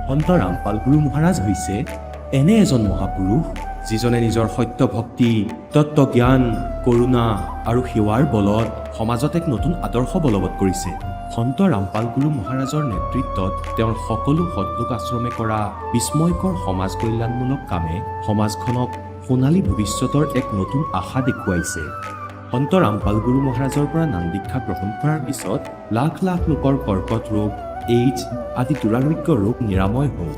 সন্ত ৰামপাল গুৰু মহাৰাজ হৈছে এনে এজন মহাপুৰুষ যিজনে নিজৰ সত্য ভক্তি, তত্ত্বজ্ঞান, কৰোণা আৰু সেৱাৰ বলত সমাজত এক নতুন আদৰ্শ বলবৎ কৰিছে। সন্ত ৰামপাল গুৰু মহাৰাজৰ নেতৃত্বত তেওঁৰ সকলো সৎলোক আশ্ৰমে কৰা বিস্ময়কৰ সমাজ কল্যাণমূলক কামে সমাজখনক সোণালী ভৱিষ্যতৰ এক নতুন আশা দেখুৱাইছে। সন্ত ৰামপাল গুৰু মহাৰাজৰ পৰা নাম দীক্ষা গ্ৰহণ কৰাৰ পিছত লাখ লাখ লোকৰ কৰ্কট ৰোগ, এইডছ আদি দুৰাৰোগ্য ৰোগ নিৰাময় হ'ল।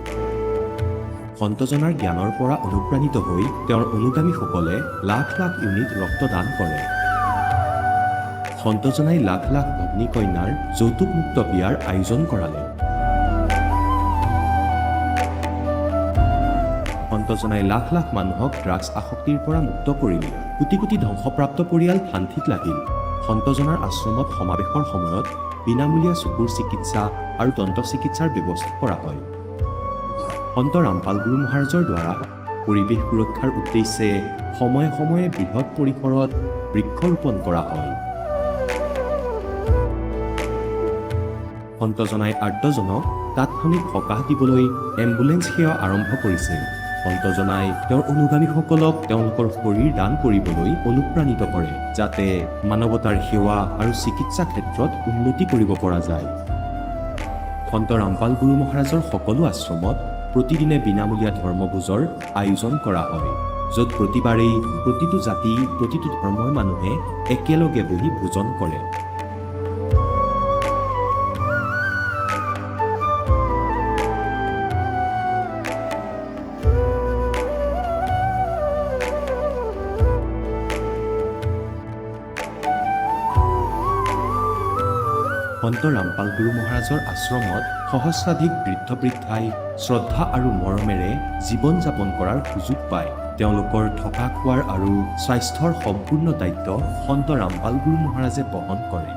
সন্তজনাৰ জ্ঞানৰ পৰা অনুপ্ৰাণিত হৈ তেওঁৰ অনুগামীসকলে লাখ লাখ ইউনিট ৰক্তদান কৰে। সন্তজনাই লাখ লাখ ভগ্নী কন্যাৰ যৌতুকমুক্ত বিয়াৰ আয়োজন কৰালে। সন্তজনাই লাখ লাখ মানুহক ড্ৰাগছ আসক্তিৰ পৰা মুক্ত কৰিলে। কোটি কোটি ধ্বংসপ্ৰাপ্ত পৰিয়াল শান্তিত লাগিল। সন্তজনাৰ আশ্ৰমত সমাৱেশৰ সময়ত বিনামূলীয়া চকুৰ চিকিৎসা আৰু দন্ত চিকিৎসাৰ ব্যৱস্থা কৰা হয়। সন্ত ৰামপাল গুৰু মহাৰাজৰ দ্বাৰা পৰিৱেশ সুৰক্ষাৰ উদ্দেশ্যে সময়ে সময়ে বৃহৎ পৰিসৰত বৃক্ষৰোপণ কৰা হয়। সন্তজনাই আৰ্তজনক তাৎক্ষণিক সকাহ দিবলৈ এম্বুলেন্স সেৱা আৰম্ভ কৰিছে। সন্তজনাই তেওঁৰ অনুগামীসকলক তেওঁলোকৰ শৰীৰ দান কৰিবলৈ অনুপ্ৰাণিত কৰে, যাতে মানৱতাৰ সেৱা আৰু চিকিৎসা ক্ষেত্ৰত উন্নতি কৰিব পৰা যায়। সন্ত ৰামপাল গুৰু মহাৰাজৰ সকলো আশ্ৰমত প্ৰতিদিনে বিনামূলীয়া ধৰ্মভোজৰ আয়োজন কৰা হয়, য'ত প্ৰতিবাৰেই প্ৰতিটো জাতি, প্ৰতিটো ধৰ্মৰ মানুহে একেলগে বহি ভোজন কৰে। সন্ত ৰামপাল গুৰু মহাৰাজৰ আশ্ৰমত সহস্ৰাধিক বৃদ্ধ বৃদ্ধাই শ্ৰদ্ধা আৰু মৰমেৰে জীৱন যাপন কৰাৰ সুযোগ পায়। তেওঁলোকৰ থকা খোৱাৰ আৰু স্বাস্থ্যৰ সম্পূৰ্ণ দায়িত্ব সন্ত ৰামপাল গুৰু মহাৰাজে বহন কৰে।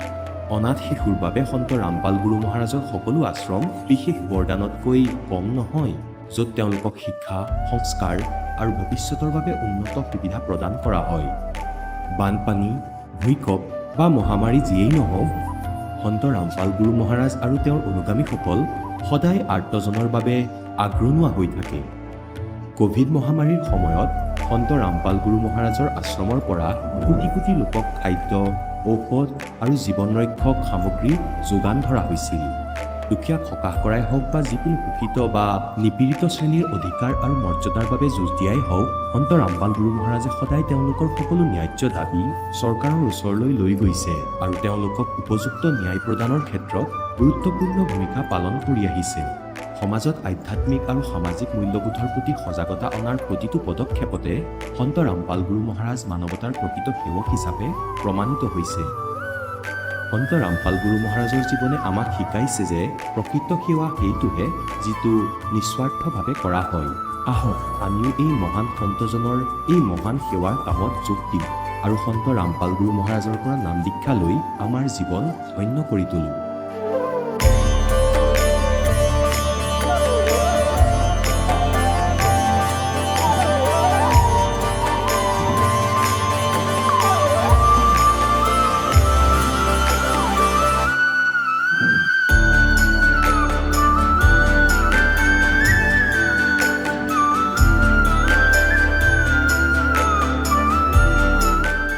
অনাথ শিশুৰ বাবে সন্ত ৰামপাল গুৰু মহাৰাজৰ সকলো আশ্ৰম বিশেষ বৰদানতকৈ কম নহয়, য'ত তেওঁলোকক শিক্ষা, সংস্কাৰ আৰু ভৱিষ্যতৰ বাবে উন্নত সুবিধা প্ৰদান কৰা হয়। বানপানী, ভূঁইকঁপ বা মহামাৰী যিয়েই নহওক, সন্ত ৰামপাল গুৰু মহাৰাজ আৰু তেওঁৰ অনুগামীসকল সদায় আৰ্তজনৰ বাবে আগ্ৰনোৱা হৈ থাকে। কোভিড মহামাৰীৰ সময়ত সন্ত ৰামপাল গুৰু মহাৰাজৰ আশ্ৰমৰ পৰা কোটি কোটি লোকক খাদ্য, ঔষধ আৰু জীৱন ৰক্ষক সামগ্ৰী যোগান ধৰা হৈছিল। দুখীয়াক সকাহ কৰাই হওক বা যিকোনো শোষিত বা নিপীড়িত শ্ৰেণীৰ অধিকাৰ আৰু মৰ্যাদাৰ বাবে যুঁজ দিয়াই হওক, সন্ত ৰামপাল গুৰু মহাৰাজে সদায় তেওঁলোকৰ সকলো ন্যায্য দাবী চৰকাৰৰ ওচৰলৈ লৈ গৈছে আৰু তেওঁলোকক উপযুক্ত ন্যায় প্ৰদানৰ ক্ষেত্ৰত গুৰুত্বপূৰ্ণ ভূমিকা পালন কৰি আহিছে। সমাজত আধ্যাত্মিক আৰু সামাজিক মূল্যবোধৰ প্ৰতি সজাগতা অনাৰ প্ৰতিটো পদক্ষেপতে সন্ত ৰামপাল গুৰু মহাৰাজ মানৱতাৰ প্ৰকৃত সেৱক হিচাপে প্ৰমাণিত হৈছে। সন্ত ৰামপাল গুৰু মহাৰাজৰ জীৱনে আমাক শিকাইছে যে প্ৰকৃত সেৱা সেইটোহে যিটো নিস্বাৰ্থভাৱে কৰা হয়। আহক আমিও এই মহান সন্তজনৰ এই মহান সেৱাৰ কামত যোগ দিম আৰু সন্ত ৰামপাল গুৰু মহাৰাজৰ পৰা নাম দীক্ষা লৈ আমাৰ জীৱন ধন্য কৰি তোলোঁ।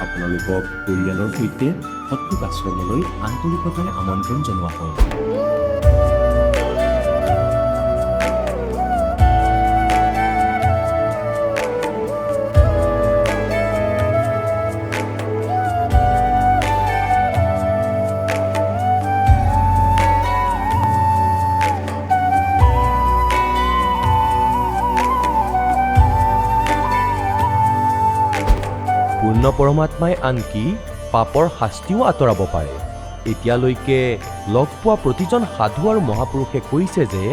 আপোনালোকক পৰিয়ালৰ সৈতে সৎলোক আশ্ৰমলৈ আন্তৰিকতাৰে আমন্ত্ৰণ জনোৱা হয়। পূৰ্ণ পৰমাত্মাই আনকি পাপৰ শাস্তিও আঁতৰাব পাৰে। এতিয়ালৈকে লগ পোৱা প্ৰতিজন সাধু আৰু মহাপুৰুষে কৈছে যে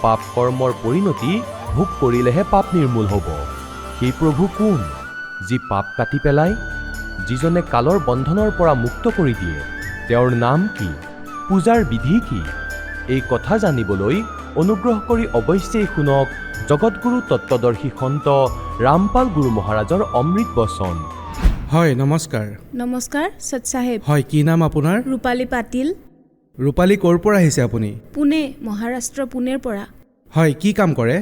পাপ কৰ্মৰ পৰিণতি ভোগ কৰিলেহে পাপ নিৰ্মূল হ'ব। সেই প্ৰভু কোন, যি পাপ কাটি পেলায়, যিজনে কালৰ বন্ধনৰ পৰা মুক্ত কৰি দিয়ে? তেওঁৰ নাম কি? পূজাৰ বিধি কি? এই কথা জানিবলৈ অনুগ্ৰহ কৰি অৱশ্যেই শুনক জগতগুৰু তত্ত্বদৰ্শী সন্ত ৰামপাল গুৰু মহাৰাজৰ অমৃত বচন। হয়, নমস্কাৰ। নমস্কাৰ সৎ সাহেব। হয়, কি নাম আপোনাৰ? ৰূপালী পাটিল। ৰূপালী ক'ৰ পৰা আহিছে আপুনি? পুনে, মহাৰাষ্ট্ৰ পুনেৰ পৰা। হয়, কি কাম কৰে?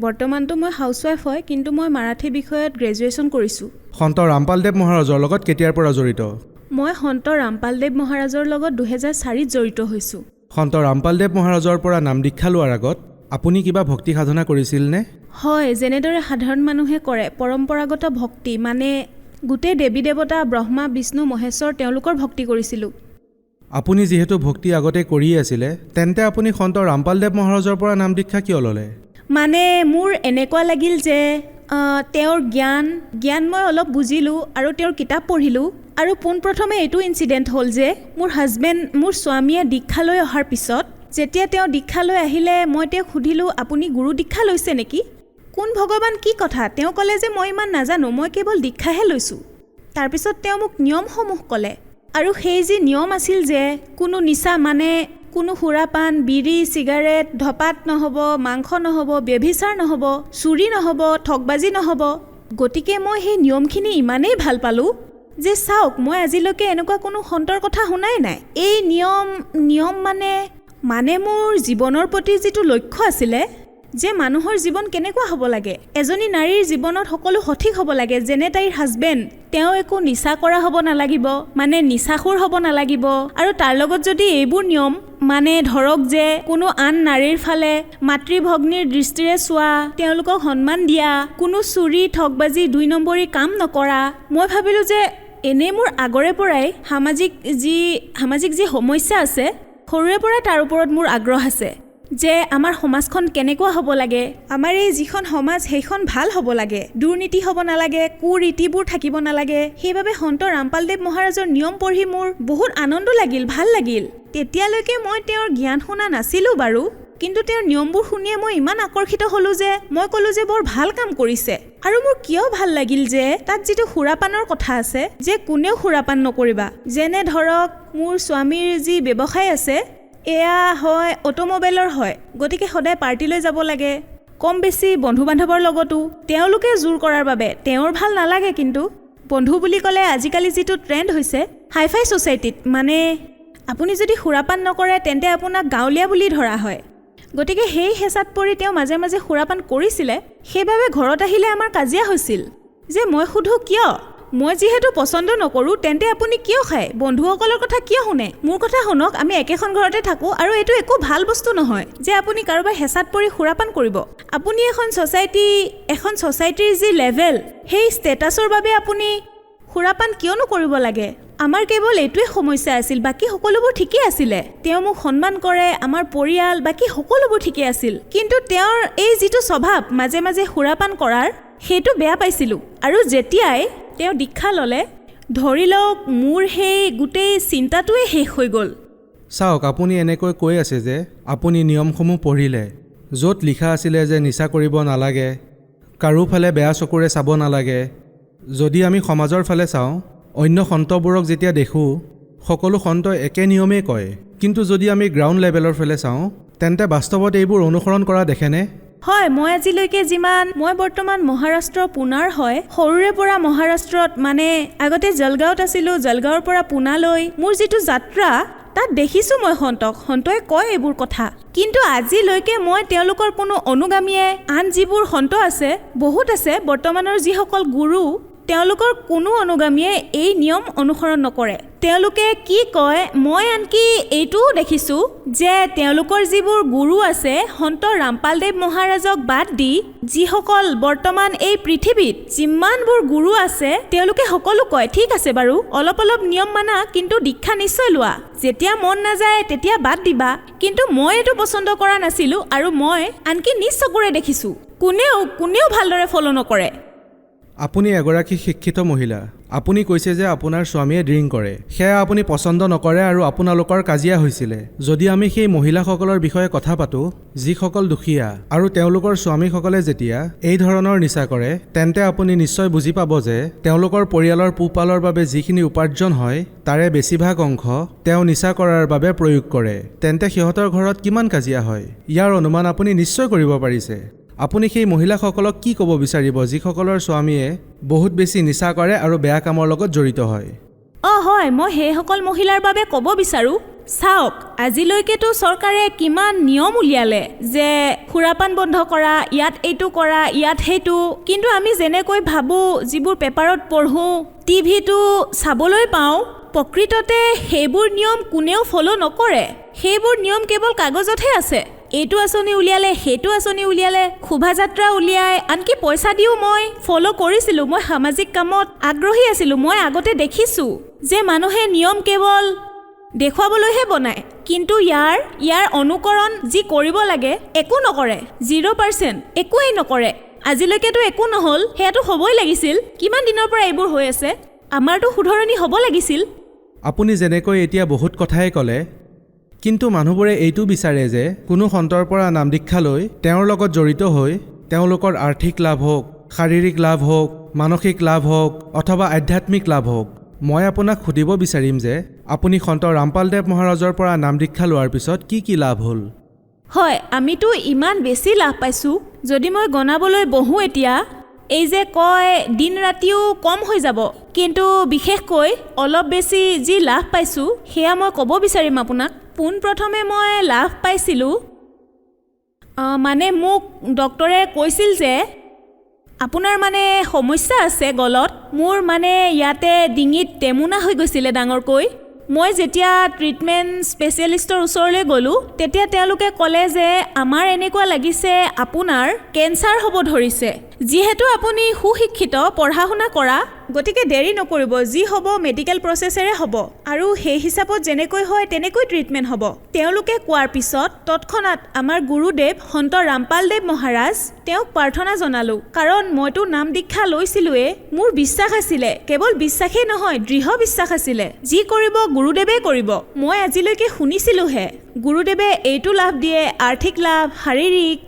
বৰ্তমানতো মই হাউচৱাইফ হয়, কিন্তু মই মাৰাঠী বিষয়ত গ্ৰেজুৱেশ্যন কৰিছোঁ। সন্ত ৰামপালদেৱ মহাৰাজৰ লগত কেতিয়াৰ পৰা জড়িত? মই সন্ত ৰামপালদেৱ মহাৰাজৰ লগত 2004ত জড়িত হৈছোঁ। সন্ত ৰামপালদেৱ মহাৰাজৰ পৰা নাম দীক্ষা লোৱাৰ আগত আপুনি কিবা ভক্তি সাধনা কৰিছিলনে? হয়, যেনেদৰে সাধাৰণ মানুহে কৰে, পৰম্পৰাগত ভক্তি, মানে গোটেই দেৱী দেৱতা ব্ৰহ্মা বিষ্ণু মহেশ্বৰ তেওঁলোকৰ ভক্তি কৰিছিলোঁ। আপুনি যিহেতু ভক্তি আগতে কৰিয়ে আছিলে, তেন্তে আপুনি সন্ত ৰামপালদেৱ মহাৰাজৰ পৰা নাম দীক্ষা কিয় ল'লে? মানে মোৰ এনেকুৱা লাগিল যে তেওঁৰ জ্ঞান মই অলপ বুজিলোঁ আৰু তেওঁৰ কিতাপ পঢ়িলোঁ। আৰু পোনপ্ৰথমে এইটো ইনচিডেণ্ট হ'ল যে মোৰ স্বামীয়ে দীক্ষা লৈ অহাৰ পিছত যেতিয়া তেওঁ দীক্ষা লৈ আহিলে, মই তেওঁক সুধিলোঁ, আপুনি গুৰু দীক্ষা লৈছে নেকি? কোন ভগৱান, কি কথা? তেওঁ ক'লে যে মই ইমান নাজানো, মই কেৱল দীক্ষাহে লৈছোঁ। তাৰপিছত তেওঁ মোক নিয়মসমূহ ক'লে, আৰু সেই যি নিয়ম আছিল যে কোনো নিচা, মানে কোনো সুৰাপান, বিড়ি, চিগাৰেট, ধপাত নহ'ব, মাংস নহ'ব, ব্যভিচাৰ নহ'ব, চুৰি নহ'ব, ঠগবাজি নহ'ব। গতিকে মই সেই নিয়মখিনি ইমানেই ভাল পালোঁ যে চাওক, মই আজিলৈকে এনেকুৱা কোনো সন্তৰ কথা শুনাই নাই। এই নিয়ম মানে মোৰ জীৱনৰ প্ৰতি যিটো লক্ষ্য আছিলে যে মানুহৰ জীৱন কেনেকুৱা হ'ব লাগে, এজনী নাৰীৰ জীৱনত সকলো সঠিক হ'ব লাগে, যেনে তাইৰ হাজবেণ্ড, তেওঁ একো নিচা কৰা হ'ব নালাগিব, মানে নিচাখোৰ হ'ব নালাগিব। আৰু তাৰ লগত যদি এইবোৰ নিয়ম, মানে ধৰক যে কোনো আন নাৰীৰ ফালে মাতৃভগ্নীৰ দৃষ্টিৰে চোৱা, তেওঁলোকক সন্মান দিয়া, কোনো চুৰি ঠগবাজি 2 নম্বৰী কাম নকৰা, মই ভাবিলোঁ যে এনেই মোৰ আগৰে পৰাই সামাজিক যি সমস্যা আছে, সৰুৰে পৰাই তাৰ ওপৰত মোৰ আগ্ৰহ আছে যে আমাৰ সমাজখন কেনেকুৱা হ'ব লাগে, আমাৰ এই যিখন সমাজ সেইখন ভাল হ'ব লাগে, দুৰ্নীতি হ'ব নালাগে, কুৰীতিবোৰ থাকিব নালাগে। সেইবাবে সন্ত ৰামপালদেৱ মহাৰাজৰ নিয়ম পঢ়ি মোৰ বহুত আনন্দ লাগিল, ভাল লাগিল। তেতিয়ালৈকে মই তেওঁৰ জ্ঞান শুনা নাছিলোঁ বাৰু, কিন্তু তেওঁৰ নিয়মবোৰ শুনিয়ে মই ইমান আকৰ্ষিত হ'লোঁ যে মই ক'লোঁ যে বৰ ভাল কাম কৰিছে। আৰু মোৰ কিয় ভাল লাগিল যে তাত যিটো সুৰাপানৰ কথা আছে, যে কোনেও সুৰাপান নকৰিবা, যেনে ধৰক মোৰ স্বামীৰ যি ব্যৱসায় আছে, এয়া হয় অটোমোবাইলৰ হয়, গতিকে সদায় পাৰ্টিলৈ যাব লাগে, কম বেছি বন্ধু বান্ধৱৰ লগতো। তেওঁলোকে জোৰ কৰাৰ বাবে তেওঁৰ ভাল নালাগে, কিন্তু বন্ধু বুলি ক'লে আজিকালি যিটো ট্ৰেণ্ড হৈছে হাইফাই ছ'চাইটিত, মানে আপুনি যদি সুৰাপান নকৰে তেন্তে আপোনাক গাঁৱলীয়া বুলি ধৰা হয়। গতিকে সেই হেঁচাত পৰি তেওঁ মাজে মাজে সুৰাপান কৰিছিলে। সেইবাবে ঘৰত আহিলে আমাৰ কাজিয়া হৈছিল যে মই সুধোঁ, কিয়? মই যিহেতু পচন্দ নকৰোঁ, তেন্তে আপুনি কিয় খায়? বন্ধুসকলৰ কথা কিয় শুনে? মোৰ কথা শুনক, আমি একেখন ঘৰতে থাকোঁ, আৰু এইটো একো ভাল বস্তু নহয় যে আপুনি কাৰোবাৰ হেঁচাত পৰি সুৰাপান কৰিব। আপুনি এখন ছ'চাইটিৰ যি লেভেল, সেই ষ্টেটাছৰ বাবে আপুনি সুৰাপান কিয়নো কৰিব লাগে? আমাৰ কেৱল এইটোৱে সমস্যা আছিল, বাকী সকলোবোৰ ঠিকেই আছিলে। তেওঁ মোক সন্মান কৰে, আমাৰ পৰিয়াল, বাকী সকলোবোৰ ঠিকেই আছিল। কিন্তু তেওঁৰ এই যিটো স্বভাৱ মাজে মাজে সুৰাপান কৰাৰ, সেইটো বেয়া পাইছিলোঁ। আৰু যেতিয়াই তেওঁ দীক্ষা ল'লে, ধৰি লওক মোৰ সেই গোটেই চিন্তাটোৱে শেষ হৈ গ'ল। চাওক, আপুনি এনেকৈ কৈ আছে যে আপুনি নিয়মসমূহ পঢ়িলে, য'ত লিখা আছিলে যে নিচা কৰিব নালাগে, কাৰোফালে বেয়া চকুৰে চাব নালাগে। যদি আমি সমাজৰ ফালে চাওঁ, অন্য সন্তবোৰক যেতিয়া দেখোঁ, সকলো সন্তই একে নিয়মেই কয়, কিন্তু যদি আমি গ্ৰাউণ্ড লেভেলৰ ফালে চাওঁ, তেন্তে বাস্তৱত এইবোৰ অনুসৰণ কৰা দেখেনে? হয়, মই বৰ্তমান মহাৰাষ্ট্ৰ পুনাৰ হয়। সৰুৰে পৰা মহাৰাষ্ট্ৰত, মানে আগতে জলগাঁৱত আছিলোঁ, জলগাঁৱৰ পৰা পুনালৈ মোৰ যিটো যাত্ৰা, তাত দেখিছোঁ মই সন্তই কয় এইবোৰ কথা। কিন্তু আজিলৈকে মই তেওঁলোকৰ কোনো অনুগামীয়ে, আন যিবোৰ সন্ত আছে, বহুত আছে বৰ্তমানৰ যিসকল গুৰু, তেওঁলোকৰ কোনো অনুগামীয়ে এই নিয়ম অনুসৰণ নকৰে। তেওঁলোকে কি কয়, মই আনকি এইটোও দেখিছোঁ যে তেওঁলোকৰ যিবোৰ গুৰু আছে, সন্ত ৰামপালদেৱ মহাৰাজক বাদ দি যিসকল বৰ্তমান এই পৃথিৱীত যিমানবোৰ গুৰু আছে, তেওঁলোকে সকলো কয়, ঠিক আছে বাৰু, অলপ নিয়ম মানা, কিন্তু দীক্ষা নিশ্চয় লোৱা। যেতিয়া মন নাযায় তেতিয়া বাদ দিবা। কিন্তু মই এইটো পচন্দ কৰা নাছিলোঁ, আৰু মই আনকি নিজ চকুৰে দেখিছোঁ কোনেও ভালদৰে ফ'ল' নকৰে। আপুনি এগৰাকী শিক্ষিত মহিলা। আপুনি কৈছে যে আপোনাৰ স্বামীয়ে ড্ৰিংক কৰে, সেয়া আপুনি পচন্দ নকৰে আৰু আপোনালোকৰ কাজিয়া হৈছিলে। যদি আমি সেই মহিলাসকলৰ বিষয়ে কথা পাতোঁ, যিসকল দুখীয়া আৰু তেওঁলোকৰ স্বামীসকলে যেতিয়া এই ধৰণৰ নিচা কৰে, তেন্তে আপুনি নিশ্চয় বুজি পাব যে তেওঁলোকৰ পৰিয়ালৰ পোহপালৰ বাবে যিখিনি উপাৰ্জন হয়, তাৰে বেছিভাগ অংশ তেওঁ নিচা কৰাৰ বাবে প্ৰয়োগ কৰে। তেন্তে সিহঁতৰ ঘৰত কিমান কাজিয়া হয়, ইয়াৰ অনুমান আপুনি নিশ্চয় কৰিব পাৰিছে। আপুনি সেই মহিলাসকলক কি ক'ব বিচাৰিব যিসকলৰ স্বামীয়ে বহুত বেছি নিচা কৰে আৰু বেয়া কামৰ লগত জড়িত হয়? হয়, মই সেইসকল মহিলাৰ বাবে ক'ব বিচাৰোঁ, চাওক, আজিলৈকেতো চৰকাৰে কিমান নিয়ম উলিয়ালে যে সুৰাপান বন্ধ কৰা, ইয়াত এইটো কৰা, ইয়াত সেইটো, কিন্তু আমি যেনেকৈ ভাবোঁ, যিবোৰ পেপাৰত পঢ়োঁ, টিভিটো চাবলৈ পাওঁ, প্ৰকৃততে সেইবোৰ নিয়ম কোনেও ফ'ল' নকৰে। সেইবোৰ নিয়ম কেৱল কাগজতহে আছে। এইটো আঁচনি উলিয়ালে, সেইটো আঁচনি উলিয়ালে, শোভাযাত্ৰা উলিয়াই, আনকি পইচা দিও মই ফ'ল' কৰিছিলোঁ। মই সামাজিক কামত আগ্ৰহী আছিলোঁ। মই আগতে দেখিছোঁ যে মানুহে নিয়ম কেৱল দেখুৱাবলৈহে বনায়, কিন্তু ইয়াৰ অনুকৰণ যি কৰিব লাগে একো নকৰে, 0%, একোৱেই নকৰে। আজিলৈকেতো একো নহ'ল, সেয়াতো হ'বই লাগিছিল। কিমান দিনৰ পৰা এইবোৰ হৈ আছে? আমাৰতো শুধৰণি হ'ব লাগিছিল। আপুনি যেনেকৈ এতিয়া বহুত কথাই ক'লে, কিন্তু মানুহবোৰে এইটো বিচাৰে যে কোনো সন্তৰ পৰা নাম দীক্ষা লৈ তেওঁৰ লগত জড়িত হৈ তেওঁলোকৰ আৰ্থিক লাভ হওক, শাৰীৰিক লাভ হওক, মানসিক লাভ হওক অথবা আধ্যাত্মিক লাভ হওক। মই আপোনাক সুধিব বিচাৰিম যে আপুনি সন্ত ৰামপালদেৱ মহাৰাজৰ পৰা নাম দীক্ষা লোৱাৰ পিছত কি লাভ হ'ল? হয়, আমিতো ইমান বেছি লাভ পাইছোঁ, যদি মই গণাবলৈ বহোঁ এতিয়া, এই যে কয় দিন ৰাতিও কম হৈ যাব, কিন্তু বিশেষকৈ অলপ বেছি যি লাভ পাইছোঁ সেয়া মই ক'ব বিচাৰিম আপোনাক। পোনপ্ৰথমে মই লাভ পাইছিলোঁ, মানে মোক ডক্টৰে কৈছিল যে আপোনাৰ মানে সমস্যা আছে গলত। মোৰ মানে ইয়াতে ডিঙিত টেমুনা হৈ গৈছিলে ডাঙৰকৈ। মই যেতিয়া ট্ৰিটমেণ্ট স্পেচিয়েলিষ্টৰ ওচৰলৈ গ'লোঁ, তেতিয়া তেওঁলোকে ক'লে যে আমাৰ এনেকুৱা লাগিছে আপোনাৰ কেঞ্চাৰ হ'ব ধৰিছে। যিহেতু আপুনি সুশিক্ষিত, পঢ়া শুনা কৰা, গতিকে দেৰি নকৰিব, যি হ'ব মেডিকেল প্ৰচেছেৰে হ'ব, আৰু সেই হিচাপত যেনেকৈ হয় তেনেকৈ ট্ৰিটমেণ্ট হ'ব। তেওঁলোকে কোৱাৰ পিছত তৎক্ষণাত আমাৰ গুৰুদেৱ সন্ত ৰামপালদেৱ মহাৰাজ, তেওঁক প্ৰাৰ্থনা জনালোঁ, কাৰণ মইতো নাম দীক্ষা লৈছিলোঁৱেই। মোৰ বিশ্বাস আছিলে, কেৱল বিশ্বাসেই নহয়, দৃঢ় বিশ্বাস আছিলে, যি কৰিব গুৰুদেৱে কৰিব। মই আজিলৈকে শুনিছিলোঁহে গুৰুদেৱে এইটো লাভ দিয়ে, আৰ্থিক লাভ, শাৰীৰিক,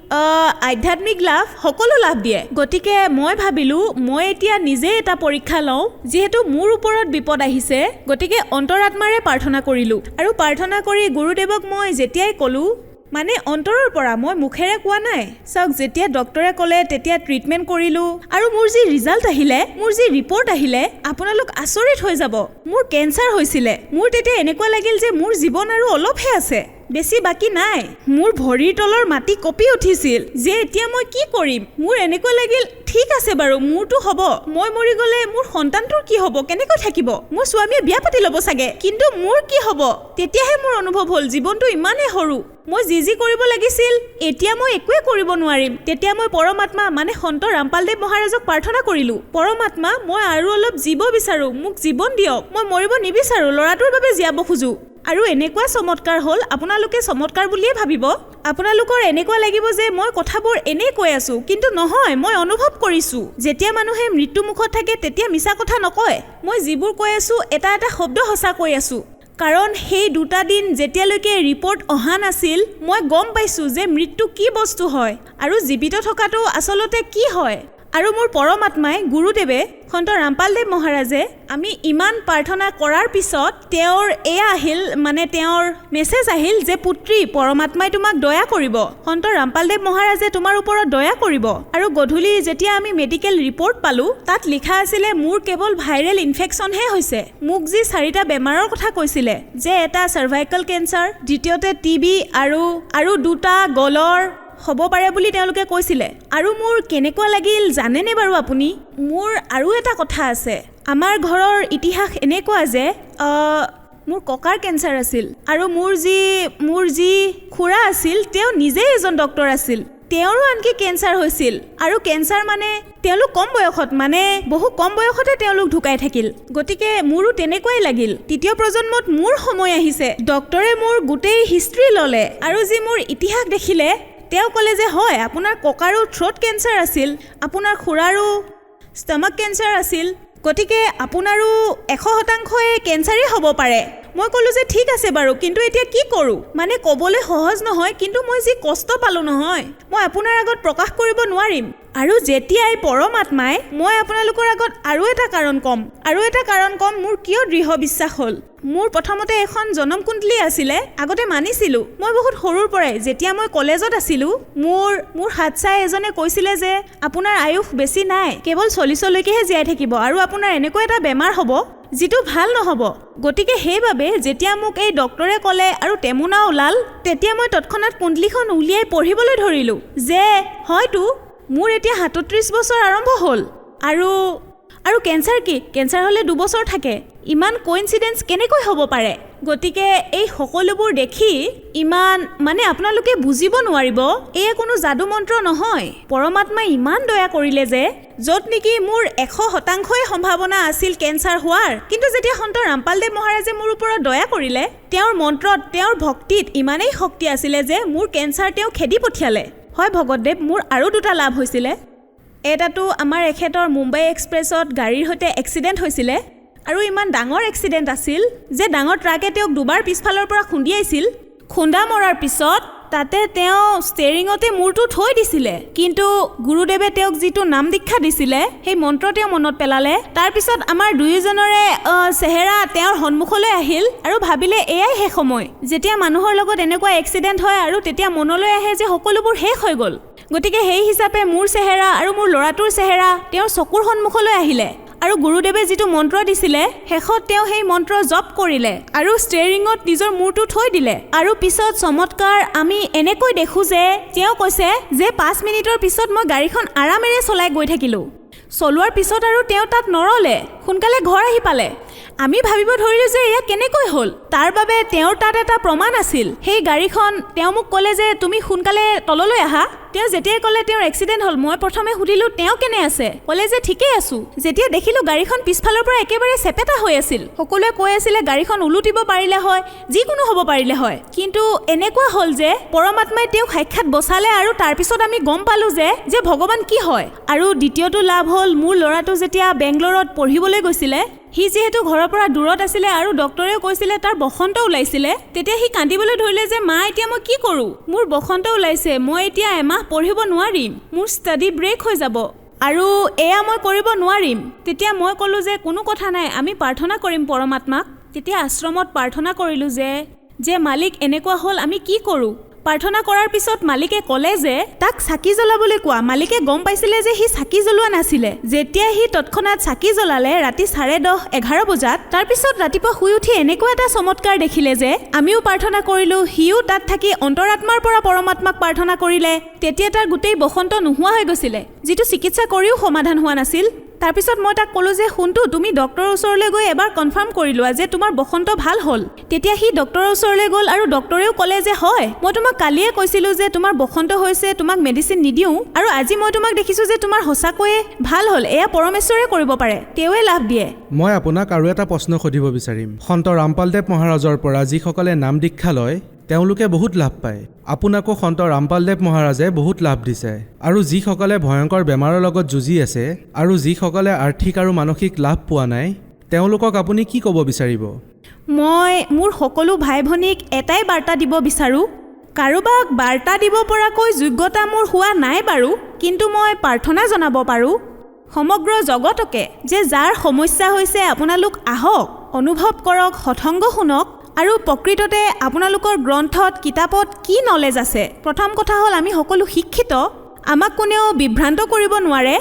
আধ্যাত্মিক লাভ, সকলো লাভ দিয়ে। গতিকে মই ভাবিলোঁ মই এতিয়া নিজে এটা পৰীক্ষা লওঁ, যিহেতু মোৰ ওপৰত বিপদ আহিছে। গতিকে অন্তৰাত্মাৰে প্ৰাৰ্থনা কৰিলোঁ, আৰু প্ৰাৰ্থনা কৰি গুৰুদেৱক মই যেতিয়াই ক'লোঁ, মানে অন্তৰৰ পৰা, মই মুখেৰে কোৱা নাই। চাওক, যেতিয়া ডক্টৰে ক'লে তেতিয়া ট্ৰিটমেণ্ট কৰিলোঁ, আৰু মোৰ যি ৰিজাল্ট আহিলে, মোৰ যি ৰিপৰ্ট আহিলে, আপোনালোক আচৰিত হৈ যাব। মোৰ কেঞ্চাৰ হৈছিলে। মোৰ তেতিয়া এনেকুৱা লাগিল যে মোৰ জীৱন আৰু অলপহে আছে, বেছি বাকী নাই। মোৰ ভৰিৰ তলৰ মাটি কঁপি উঠিছিল যে এতিয়া মই কি কৰিম। মোৰ এনেকুৱা লাগিল, ঠিক আছে বাৰু, মোৰতো হ'ব, মই মৰি গ'লে মোৰ সন্তানটোৰ কি হ'ব, কেনেকৈ থাকিব, মোৰ স্বামীয়ে বিয়া পাতি ল'ব চাগে, কিন্তু মোৰ কি হ'ব? তেতিয়াহে মোৰ অনুভৱ হ'ল জীৱনটো ইমানেই সৰু, মই যি কৰিব লাগিছিল এতিয়া মই একোৱে কৰিব নোৱাৰিম। তেতিয়া মই পৰমাত্মা মানে সন্ত ৰামপালদেৱ মহাৰাজক প্ৰাৰ্থনা কৰিলোঁ, পৰমাত্মা, মই আৰু অলপ জীৱ বিচাৰোঁ, মোক জীৱন দিয়ক, মই মৰিব নিবিচাৰোঁ, ল'ৰাটোৰ বাবে জীয়াব খোজোঁ। আৰু এনেকুৱা চমৎকাৰ হ'ল, আপোনালোকে চমৎকাৰ বুলিয়ে ভাবিব। আপোনালোকৰ এনেকুৱা লাগিব যে মই কথাবোৰ এনেই কৈ আছোঁ, কিন্তু নহয়, মই অনুভৱ কৰিছোঁ। যেতিয়া মানুহে মৃত্যুমুখত থাকে তেতিয়া মিছা কথা নকয়। মই যিবোৰ কৈ আছোঁ এটা এটা শব্দ সঁচা কৈ আছোঁ, কাৰণ সেই 2টা দিন যেতিয়ালৈকে ৰিপৰ্ট অহা নাছিল, মই গম পাইছোঁ যে মৃত্যু কি বস্তু হয় আৰু জীৱিত থকাটো আচলতে কি হয়। আৰু মোৰ পৰমাত্মাই, গুৰুদেৱে, সন্ত ৰামপালদেৱ মহাৰাজে, আমি ইমান প্ৰাৰ্থনা কৰাৰ পিছত তেওঁৰ এয়া আহিল, মানে তেওঁৰ মেছেজ আহিল যে পুত্ৰী, পৰমাত্মাই তোমাক দয়া কৰিব, সন্ত ৰামপালদেৱ মহাৰাজে তোমাৰ ওপৰত দয়া কৰিব। আৰু গধূলি যেতিয়া আমি মেডিকেল ৰিপৰ্ট পালোঁ, তাত লিখা আছিলে মোৰ কেৱল ভাইৰেল ইনফেকশ্যনহে হৈছে। মোক যি 4টা বেমাৰৰ কথা কৈছিলে, যে এটা চাৰ্ভাইকেল কেঞ্চাৰ, দ্বিতীয়তে টিবি, আৰু 2টা গলৰ হ'ব পাৰে বুলি তেওঁলোকে কৈছিলে। আৰু মোৰ কেনেকুৱা লাগিল জানেনে বাৰু আপুনি? মোৰ আৰু এটা কথা আছে। আমাৰ ঘৰৰ ইতিহাস এনেকুৱা যে মোৰ ককাৰ কেঞ্চাৰ আছিল, আৰু মোৰ যি খুৰা আছিল, তেওঁ নিজেই এজন ডক্টৰ আছিল, তেওঁৰো আনকি কেঞ্চাৰ হৈছিল। আৰু কেঞ্চাৰ মানে তেওঁলোক কম বয়সত, মানে বহু কম বয়সতে তেওঁলোক ঢুকাই থাকিল। গতিকে মোৰো তেনেকুৱাই লাগিল। 3য় প্ৰজন্মত মোৰ সময় আহিছে। ডক্টৰে মোৰ গোটেই হিষ্ট্ৰী ল'লে, আৰু যি মোৰ ইতিহাস দেখিলে, তেওঁ ক'লে যে হয়, আপোনাৰ ককাৰো থ্ৰ'ট কেঞ্চাৰ আছিল, আপোনাৰ খুৰাৰো ষ্টমাক কেঞ্চাৰ আছিল, গতিকে আপোনাৰো 100% কেঞ্চাৰেই হ'ব পাৰে। মই ক'লোঁ যে ঠিক আছে বাৰু, কিন্তু এতিয়া কি কৰোঁ? মানে ক'বলৈ সহজ নহয়, কিন্তু মই যি কষ্ট পালোঁ নহয়, মই আপোনাৰ আগত প্ৰকাশ কৰিব নোৱাৰিম। আৰু যেতিয়াই পৰমাত্মাই, মই আপোনালোকৰ আগত আৰু এটা কাৰণ ক'ম, মোৰ কিয় দৃঢ় বিশ্বাস হ'ল। মোৰ প্ৰথমতে এখন জনম কুণ্ডলী আছিলে, আগতে মানিছিলোঁ। মই বহুত সৰুৰ পৰাই, যেতিয়া মই কলেজত আছিলোঁ, মোৰ হাত চাই এজনে কৈছিলে যে আপোনাৰ আয়ুস বেছি নাই, কেৱল 40লৈকেহে জীয়াই থাকিব, আৰু আপোনাৰ এনেকুৱা এটা বেমাৰ হ'ব যিটো ভাল নহ'ব। গতিকে সেইবাবে যেতিয়া মোক এই ডক্টৰে ক'লে আৰু টেমুনা ওলাল, তেতিয়া মই তৎক্ষণাত কুণ্ডলীখন উলিয়াই পঢ়িবলৈ ধৰিলোঁ যে হয়তো মোৰ এতিয়া 37 বছৰ আৰম্ভ হ'ল। আৰু কেঞ্চাৰ কি? কেঞ্চাৰ হ'লে 2 বছৰ থাকে। ইমান কোইনচিডেঞ্চ কেনেকৈ হ'ব পাৰে? গতিকে এই সকলোবোৰ দেখি ইমান আপোনালোকে বুজিব নোৱাৰিব, এয়া কোনো যাদু মন্ত্ৰ নহয়। পৰমাত্মাই ইমান দয়া কৰিলে যে য'ত নেকি মোৰ 100% সম্ভাৱনা আছিল কেঞ্চাৰ হোৱাৰ, কিন্তু যেতিয়া সন্ত ৰামপালদেৱ মহাৰাজে মোৰ ওপৰত দয়া কৰিলে, তেওঁৰ মন্ত্ৰত, তেওঁৰ ভক্তিত ইমানেই শক্তি আছিলে যে মোৰ কেঞ্চাৰ তেওঁ খেদি পঠিয়ালে। হয় ভগতদেৱ, মোৰ আৰু 2টা লাভ হৈছিলে। এটাতো আমাৰ এখেতৰ মুম্বাই এক্সপ্ৰেছত গাড়ীৰ সৈতে এক্সিডেণ্ট হৈছিলে, আৰু ইমান ডাঙৰ এক্সিডেণ্ট আছিল যে ডাঙৰ ট্ৰাকে তেওঁক 2বাৰ পিছফালৰ পৰা খুন্দিয়াইছিল। খুন্দা মৰাৰ পিছত তাতে তেওঁ ষ্টেৰিঙতে মূৰটো থৈ দিছিলে, কিন্তু গুৰুদেৱে তেওঁক যিটো নাম দীক্ষা দিছিলে সেই মন্ত্ৰ তেওঁ মনত পেলালে। তাৰপিছত আমাৰ দুয়োজনৰে চেহেৰা তেওঁৰ সন্মুখলৈ আহিল আৰু ভাবিলে এয়াই শেষ সময়। যেতিয়া মানুহৰ লগত এনেকুৱা এক্সিডেণ্ট হয় আৰু তেতিয়া মনলৈ আহে যে সকলোবোৰ শেষ হৈ গ'ল। গতিকে সেই হিচাপে মোৰ চেহেৰা আৰু মোৰ ল'ৰাটোৰ চেহেৰা তেওঁৰ চকুৰ সন্মুখলৈ আহিলে, আৰু গুৰুদেৱে যিটো মন্ত্ৰ দিছিলে শেষত তেওঁ সেই মন্ত্ৰ জপ কৰিলে আৰু ষ্টেৰিঙত নিজৰ মূৰটো থৈ দিলে। আৰু পিছত চমৎকাৰ আমি এনেকৈ দেখোঁ যে তেওঁ কৈছে যে 5 মিনিটৰ পিছত মই গাড়ীখন আৰামেৰে চলাই গৈ থাকিলোঁ। চলোৱাৰ পিছত আৰু তেওঁ তাত নৰলে, সোনকালে ঘৰ আহি পালে। আমি ভাবিব ধৰিলোঁ যে এয়া কেনেকৈ হ'ল। তাৰ বাবে তেওঁৰ তাত এটা প্ৰমাণ আছিল। সেই গাড়ীখন তেওঁ মোক ক'লে যে তুমি সোনকালে তললৈ আহা। তেওঁ যেতিয়াই ক'লে তেওঁৰ এক্সিডেণ্ট হ'ল, মই প্ৰথমে সুধিলোঁ তেওঁ কেনে আছে, ক'লে যে ঠিকেই আছোঁ। যেতিয়া দেখিলোঁ গাড়ীখন পিছফালৰ পৰা একেবাৰে চেপেটা হৈ আছিল, সকলোৱে কৈ আছিলে গাড়ীখন ওলোটিব পাৰিলে হয়, যিকোনো হ'ব পাৰিলে হয়, কিন্তু এনেকুৱা হ'ল যে পৰমাত্মাই তেওঁক সাক্ষাৎ বচালে। আৰু তাৰপিছত আমি গম পালোঁ যে ভগৱান কি হয়। আৰু দ্বিতীয়টো লাভ হ'ল, মোৰ ল'ৰাটো যেতিয়া বেংগলোৰত পঢ়িবলৈ গৈছিলে, সি যিহেতু ঘৰৰ পৰা দূৰত আছিলে আৰু ডক্টৰেও কৈছিলে তাৰ বসন্ত ওলাইছিলে, তেতিয়া সি কান্দিবলৈ ধৰিলে যে মা এতিয়া মই কি কৰোঁ, মোৰ বসন্ত ওলাইছে, মই এতিয়া এমাহ পঢ়িব নোৱাৰিম, মোৰ ষ্টাডি ব্ৰেক হৈ যাব আৰু এয়া মই কৰিব নোৱাৰিম। তেতিয়া মই ক'লোঁ যে কোনো কথা নাই, আমি প্ৰাৰ্থনা কৰিম পৰমাত্মাক। তেতিয়া আশ্ৰমত প্ৰাৰ্থনা কৰিলোঁ যে মালিক এনেকুৱা হ'ল, আমি কি কৰোঁ। প্ৰাৰ্থনা কৰাৰ পিছত মালিকে ক'লে যে তাক চাকি জ্বলাবলৈ কোৱা। মালিকে গম পাইছিলে যে সি চাকি জ্বলোৱা নাছিলে। যেতিয়া সি তৎক্ষণাত চাকি জ্বলালে ৰাতি 10:30-11 বজাত, তাৰপিছত ৰাতিপুৱা শুই উঠি এনেকুৱা এটা চমৎকাৰ দেখিলে যে আমিও প্ৰাৰ্থনা কৰিলোঁ, সিও তাত থাকি অন্তৰাত্মাৰ পৰা পৰমাত্মাক প্ৰাৰ্থনা কৰিলে। তেতিয়া তাৰ গোটেই বসন্ত নোহোৱা হৈ গৈছিলে, যিটো চিকিৎসা কৰিও সমাধান হোৱা নাছিল। তাৰপিছত মই তাক ক'লোঁ যে শুনটো, তুমি ডক্টৰৰ ওচৰলৈ গৈ এবাৰ কনফাৰ্ম কৰি লোৱা যে তোমাৰ বসন্ত ভাল হ'ল। তেতিয়া সি ডক্টৰৰ ওচৰলৈ গ'ল আৰু ডক্টৰেও ক'লে যে হয়, মই তোমাক কালিয়ে কৈছিলোঁ যে তোমাৰ বসন্ত হৈছে, তোমাক মেডিচিন নিদিওঁ, আৰু আজি মই তোমাক দেখিছোঁ যে তোমাৰ সঁচাকৈয়ে ভাল হ'ল। এয়া পৰমেশ্বৰে কৰিব পাৰে, তেওঁৱে লাভ দিয়ে। মই আপোনাক আৰু এটা প্ৰশ্ন সুধিব বিচাৰিম। সন্ত ৰামপালদেৱ মহাৰাজৰ পৰা যিসকলে নাম দীক্ষা লয় তেওঁলোকে বহুত লাভ পায়। আপোনাকো সন্ত ৰামপালদেৱ মহাৰাজে বহুত লাভ দিছে। আৰু যিসকলে ভয়ংকৰ বেমাৰৰ লগত যুঁজি আছে আৰু যিসকলে আৰ্থিক আৰু মানসিক লাভ পোৱা নাই, তেওঁলোকক আপুনি কি ক'ব বিচাৰিব? মই মোৰ সকলো ভাই ভনীক এটাই বাৰ্তা দিব বিচাৰোঁ। কাৰোবাক বাৰ্তা দিব পৰাকৈ যোগ্যতা মোৰ হোৱা নাই বাৰু, কিন্তু মই প্ৰাৰ্থনা জনাব পাৰোঁ সমগ্ৰ জগতকে যে যাৰ সমস্যা হৈছে আপোনালোক আহক, অনুভৱ কৰক, সৎসংগ শুনক। আৰু প্ৰকৃততে আপোনালোকৰ গ্ৰন্থত, কিতাপত কি নলেজ আছে? প্ৰথম কথা হ'ল আমি সকলো শিক্ষিত, আমাক কোনেও বিভ্ৰান্ত কৰিব নোৱাৰে।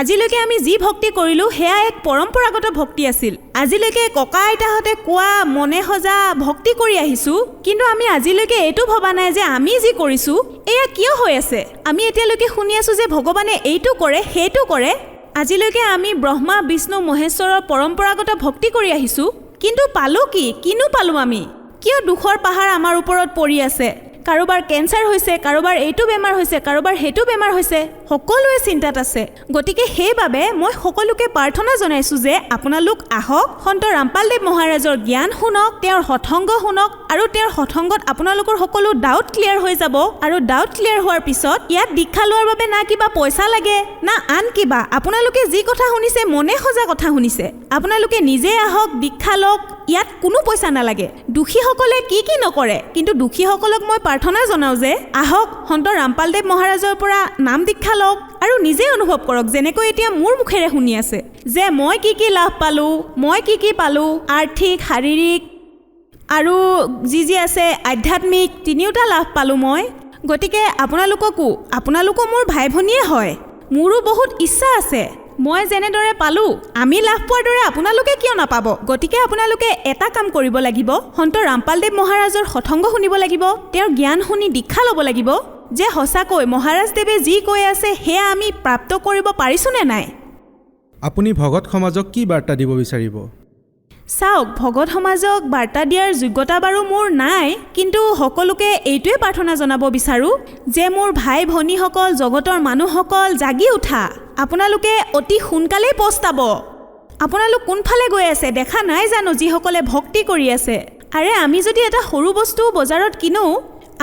আজিলৈকে আমি যি ভক্তি কৰিলোঁ সেয়া এক পৰম্পৰাগত ভক্তি আছিল। আজিলৈকে ককা আইতাহঁতে কোৱা মনে সজা ভক্তি কৰি আহিছোঁ, কিন্তু আমি আজিলৈকে এইটো ভবা নাই যে আমি যি কৰিছোঁ এয়া কিয় হৈ আছে। আমি এতিয়ালৈকে শুনি আছোঁ যে ভগৱানে এইটো কৰে, সেইটো কৰে। আজিলৈকে আমি ব্ৰহ্মা, বিষ্ণু, মহেশ্বৰৰ পৰম্পৰাগত ভক্তি কৰি আহিছোঁ, কিন্তু পালোঁ কি? কিনো পালোঁ আমি? কিয় দুখৰ পাহাৰ আমাৰ ওপৰত পৰি আছে? কাৰোবাৰ কেঞ্চাৰ হৈছে, কাৰোবাৰ এইটো বেমাৰ হৈছে, কাৰোবাৰ সেইটো বেমাৰ হৈছে, সকলোৱে চিন্তাত আছে। গতিকে সেইবাবে মই সকলোকে প্ৰাৰ্থনা জনাইছোঁ যে আপোনালোক আহক, সন্ত ৰামপালদেৱ মহাৰাজৰ জ্ঞান শুনক, তেওঁৰ সৎসংগ শুনক, আৰু তেওঁৰ সৎসংগত আপোনালোকৰ সকলো ডাউট ক্লিয়াৰ হৈ যাব। আৰু ডাউট ক্লিয়াৰ হোৱাৰ পিছত ইয়াত দীক্ষা লোৱাৰ বাবে না কিবা পইচা লাগে না আন কিবা। আপোনালোকে যি কথা শুনিছে মনে সজা কথা শুনিছে, আপোনালোকে নিজে আহক, দীক্ষা লওক, ইয়াত কোনো পইচা নালাগে। দুখীসকলে কি নকৰে, কিন্তু দুখীসকলক মই প্ৰাৰ্থনা জনাওঁ যে আহক, সন্ত ৰামপালদেৱ মহাৰাজৰ পৰা নাম দীক্ষা লওক আৰু নিজে অনুভৱ কৰক, যেনেকৈ এতিয়া মোৰ মুখেৰে শুনি আছে যে মই কি লাভ পালোঁ, মই কি পালোঁ, আৰ্থিক, শাৰীৰিক আৰু যি আছে আধ্যাত্মিক, তিনিওটা লাভ পালোঁ মই। গতিকে আপোনালোকো মোৰ ভাই ভনীয়ে হয়। মোৰো বহুত ইচ্ছা আছে মই যেনেদৰে পালোঁ আমি লাভ পোৱাৰ দৰে আপোনালোকে কিয় নাপাব গতিকে আপোনালোকে এটা কাম কৰিব লাগিব সন্ত ৰামপালদেৱ মহাৰাজৰ সৎসংগ শুনিব লাগিব তেওঁৰ জ্ঞান শুনি দীক্ষা ল'ব লাগিব যে সঁচাকৈ মহাৰাজদেৱে যি কৈ আছে সেয়া আমি প্ৰাপ্ত কৰিব পাৰিছোঁনে নাই আপুনি ভগত সমাজক কি বাৰ্তা দিব বিচাৰিব চাওক ভগত সমাজক বাৰ্তা দিয়াৰ যোগ্যতা বাৰু মোৰ নাই কিন্তু সকলোকে এইটোৱে প্ৰাৰ্থনা জনাব বিচাৰোঁ যে মোৰ ভাই ভনীসকল জগতৰ মানুহসকল জাগি উঠা আপোনালোকে অতি সোনকালেই পস্তাব আপোনালোক কোনফালে গৈ আছে দেখা নাই জানো যিসকলে ভক্তি কৰি আছে আৰে আমি যদি এটা সৰু বস্তু বজাৰত কিনো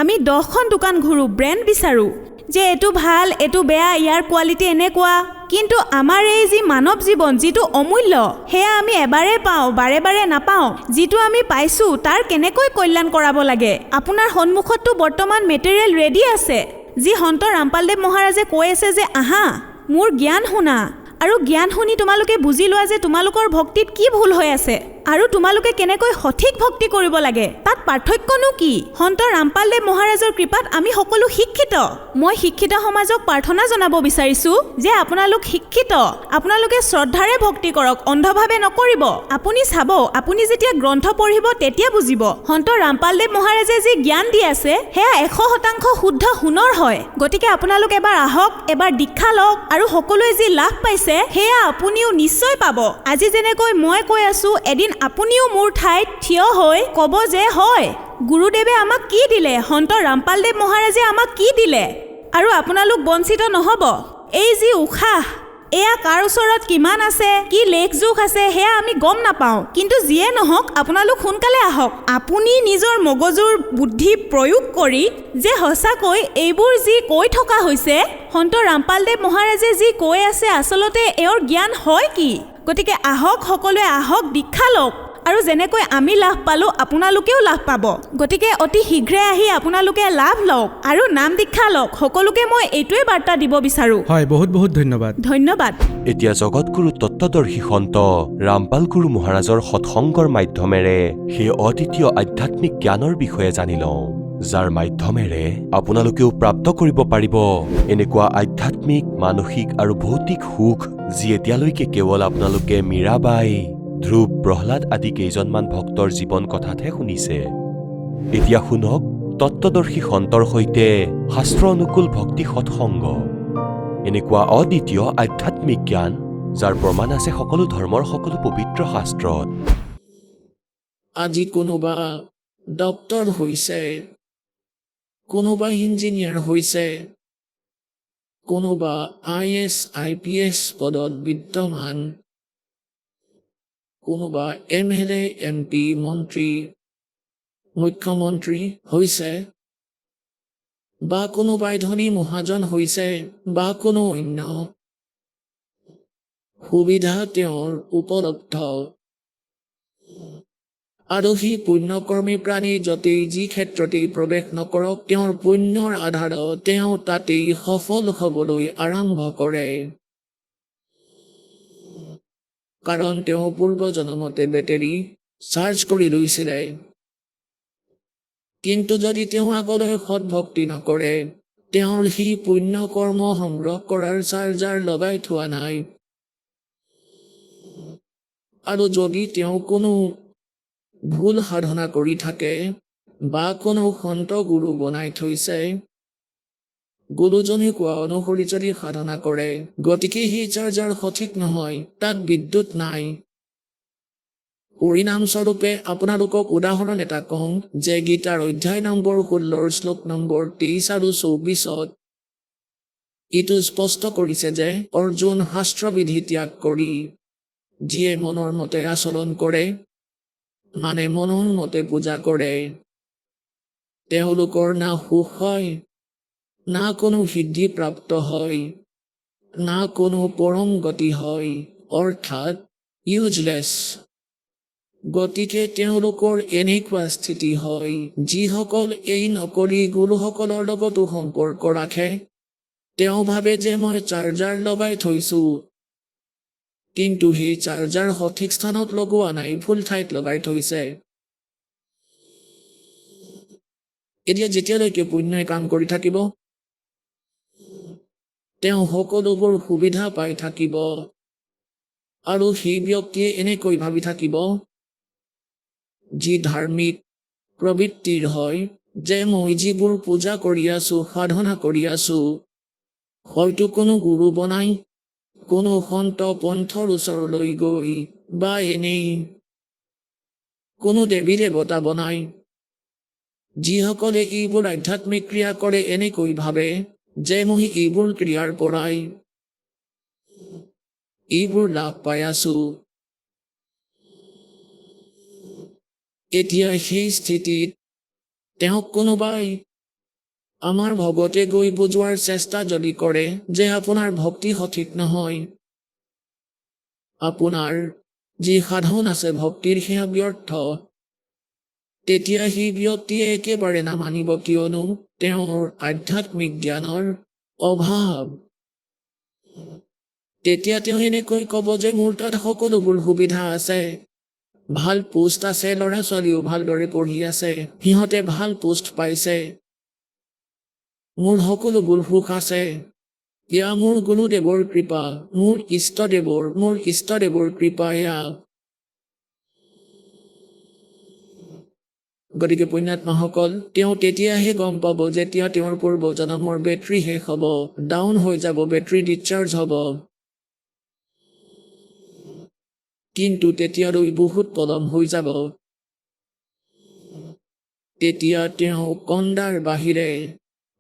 আমি 10খন দোকান ঘূৰোঁ ব্ৰেণ্ড বিচাৰোঁ যে এইটো ভাল এইটো বেয়া ইয়াৰ কোৱালিটি এনেকুৱা কিন্তু আমাৰ এই যি মানৱ জীৱন যিটো অমূল্য সেয়া আমি এবাৰে পাওঁ বাৰে বাৰে নাপাওঁ যিটো আমি পাইছোঁ তাৰ কেনেকৈ কল্যাণ কৰাব লাগে আপোনাৰ সন্মুখততো বৰ্তমান মেটেৰিয়েল ৰেডি আছে যি সন্ত ৰামপালদেৱ মহাৰাজে কৈ আছে যে আহা মোৰ জ্ঞান শুনা আৰু জ্ঞান শুনি তোমালোকে বুজি লোৱা যে তোমালোকৰ ভক্তিত কি ভুল হৈ আছে আৰু তোমালোকে কেনেকৈ সঠিক ভক্তি কৰিব লাগে তাত পাৰ্থক্যনো কি সন্ত ৰামপালদেৱ মহাৰাজৰ কৃপাত আমি সকলো শিক্ষিত মই শিক্ষিত সমাজক প্ৰাৰ্থনা জনাব বিচাৰিছোঁ যে আপোনালোক শিক্ষিত আপোনালোকে শ্ৰদ্ধাৰে ভক্তি কৰক অন্ধভাৱে নকৰিব আপুনি চাব আপুনি যেতিয়া গ্ৰন্থ পঢ়িব তেতিয়া বুজিব সন্ত ৰামপালদেৱ মহাৰাজে যি জ্ঞান দি আছে সেয়া 100% শুদ্ধ সোণৰ হয় গতিকে আপোনালোক এবাৰ আহক এবাৰ দীক্ষা লওক আৰু সকলোৱে যি লাভ পাইছে সেয়া আপুনিও নিশ্চয় পাব আজি যেনেকৈ মই কৈ আছোঁ এদিন আপুনিও মোৰ ঠাইত থিয় হৈ ক'ব যে হয় গুৰুদেৱে আমাক কি দিলে সন্ত ৰামপালদেৱ মহাৰাজে আমাক কি দিলে আৰু আপোনালোক বঞ্চিত নহ'ব এই যি উশাহ এয়া কাৰ ওচৰত কিমান আছে কি লেখ জোখ আছে সেয়া আমি গম নাপাওঁ কিন্তু যিয়ে নহওক আপোনালোক সোনকালে আহক আপুনি নিজৰ মগজুৰ বুদ্ধি প্ৰয়োগ কৰি যে সঁচাকৈ এইবোৰ যি কৈ থকা হৈছে সন্ত ৰামপালদেৱ মহাৰাজে যি কৈ আছে আচলতে এওঁৰ জ্ঞান হয় কি গতিকে আহক সকলোৱে আহক দীক্ষা লওক আৰু যেনেকৈ আমি লাভ পালোঁ আপোনালোকেও লাভ পাব গতিকে অতি শীঘ্ৰে আহি আপোনালোকে লাভ লওক আৰু নাম দীক্ষা লওক সকলোকে মই এইটোৱে বাৰ্তা দিব বিচাৰোঁ হয় বহুত বহুত ধন্যবাদ ধন্যবাদ এতিয়া জগতগুৰু তত্ত্বদৰ্শী সন্ত ৰামপাল গুৰু মহাৰাজৰ সৎসংগৰ মাধ্যমেৰে সেই অদ্বিতীয় আধ্যাত্মিক জ্ঞানৰ বিষয়ে জানি লওঁ যাৰ মাধ্যমেৰে আপোনালোকেও প্ৰাপ্ত কৰিব পাৰিব এনেকুৱা আধ্যাত্মিক মানসিক আৰু ভৌতিক সুখ যি এতিয়ালৈকে কেৱল আপোনালোকে মীৰাবাই ধ্ৰুৱ প্ৰহ্লাদ আদি কেইজনমান ভক্তৰ জীৱন কথাতহে শুনিছে এতিয়া শুনক তত্ত্বদৰ্শী সন্তৰ সৈতে শাস্ত্ৰ অনুকূল ভক্তি সৎসংগ এনেকুৱা অদ্বিতীয় আধ্যাত্মিক জ্ঞান যাৰ প্ৰমাণ আছে সকলো ধৰ্মৰ সকলো পবিত্ৰ শাস্ত্ৰত আজি কোনোবা ডক্টৰ হৈছে কোনোবা ইঞ্জিনিয়াৰ হৈছে কোনোবা IAS IPS পদত বিদ্যমান কোনোবা MLA MP মন্ত্ৰী মুখ্যমন্ত্ৰী হৈছে বা কোনোবাই ধনী মহাজন হৈছে বা কোনো অন্য সুবিধা তেওঁৰ উপলব্ধ আৰু সি পুণ্যকৰ্মী প্ৰাণী য'তেই যি ক্ষেত্ৰতেই প্ৰৱেশ নকৰক তেওঁৰ পুণ্যৰ আধাৰত তেওঁ তাতেই সফল হ'বলৈ আৰম্ভ কৰে কাৰণ তেওঁ পূৰ্বজন্মতে বেটেৰী চাৰ্জ কৰি লৈছিলে কিন্তু যদি তেওঁ আগলৈ সৎভক্তি নকৰে তেওঁৰ সি পুণ্য কৰ্ম সংগ্ৰহ কৰাৰ চাৰ্জাৰ লগাই থোৱা নাই আৰু যদি তেওঁ কোনো ভুল সাধনা কৰি থাকে বা কোনো সন্ত গুৰু বনাই থৈছে গুৰুজনে কোৱা অনুসৰি যদি সাধনা কৰে গতিকে সেই চাৰ্জাৰ সঠিক নহয় তাত বিদ্যুৎ নাই পৰিণাম স্বৰূপে আপোনালোকক উদাহৰণ এটা কওঁ যে গীতাৰ অধ্যায় নম্বৰ 16 শ্লোক নম্বৰ 23 আৰু 24ত এইটো স্পষ্ট কৰিছে যে অৰ্জুন শাস্ত্ৰবিধি ত্যাগ কৰি যিয়ে মনৰ মতে আচৰণ কৰে মানে মনৰ মতে পূজা কৰে তেওঁলোকৰ না সুখ হয় না কোনো সিদ্ধি প্ৰাপ্ত হয় না কোনো পৰম গতি হয় অৰ্থাৎ ইউজলেছ গতিকে তেওঁলোকৰ এনেকুৱা স্থিতি হয় যিসকল এই নকৰি গুৰুসকলৰ লগতো সম্পৰ্ক ৰাখে তেওঁ ভাবে যে মই চাৰ্জাৰ লগাই থৈছোঁ কিন্তু সেই চাৰ্জাৰ সঠিক স্থানত লগোৱা নাই ভুল ঠাইত লগাই থৈছে এতিয়া যেতিয়ালৈকে পুণ্যই কাম কৰি থাকিব তেওঁ সকলোবোৰ সুবিধা পাই থাকিব আৰু সেই ব্যক্তিয়ে এনেকৈ ভাবি থাকিব, যি ধাৰ্মিক প্ৰবৃত্তিৰ হয়, যে মই যিবোৰ পূজা কৰি আছো, সাধনা কৰি আছো, হয়তো কোনো গুৰু বনাই, কোনো সন্ত পন্থৰ ওচৰলৈ গৈ, বা এনেই কোনো দেৱী দেৱতা বনাই, যিসকলে এইবোৰ আধ্যাত্মিক ক্ৰিয়া কৰে, এনেকৈ ভাবে যে মই এইবোৰ ক্ৰিয়াৰ পৰাই এইবোৰ লাভ পাই আছো। এতিয়া সেই স্থিতিত তেওঁক কোনোবাই আমাৰ ভগতে গৈ বুজোৱাৰ চেষ্টা যদি কৰে যে আপোনাৰ ভক্তি সঠিক নহয়, আপোনাৰ যি সাধন আছে ভক্তিৰ সেয়া ব্যৰ্থ, তেতিয়া সেই ব্যক্তিয়ে একেবাৰে নামানিব, কিয়নো তেওঁৰ আধ্যাত্মিক জ্ঞানৰ অভাৱ। তেতিয়া তেওঁ এনেকৈ ক'ব যে মোৰ তাত সকলোবোৰ সুবিধা আছে, ভাল পোষ্ট আছে, ল'ৰা ছোৱালীও ভালদৰে পঢ়ি আছে, সিহঁতে ভাল পোষ্ট পাইছে, মোৰ সকলোবোৰ সুখ আছে, এয়া মোৰ গুৰুদেৱৰ কৃপা, মোৰ ইষ্টদেৱৰ কৃপা এয়া। গতিকে পুণ্যাত্মাসকল, তেওঁ তেতিয়াহে গম পাব যেতিয়া তেওঁৰ পূৰ্বজন্মৰ বেটাৰী শেষ হ'ব, ডাউন হৈ যাব, বেটাৰী ডিচাৰ্জ হ'ব। কিন্তু তেতিয়ালৈ বহুত পলম হৈ যাব। তেতিয়া তেওঁ কন্দাৰ বাহিৰে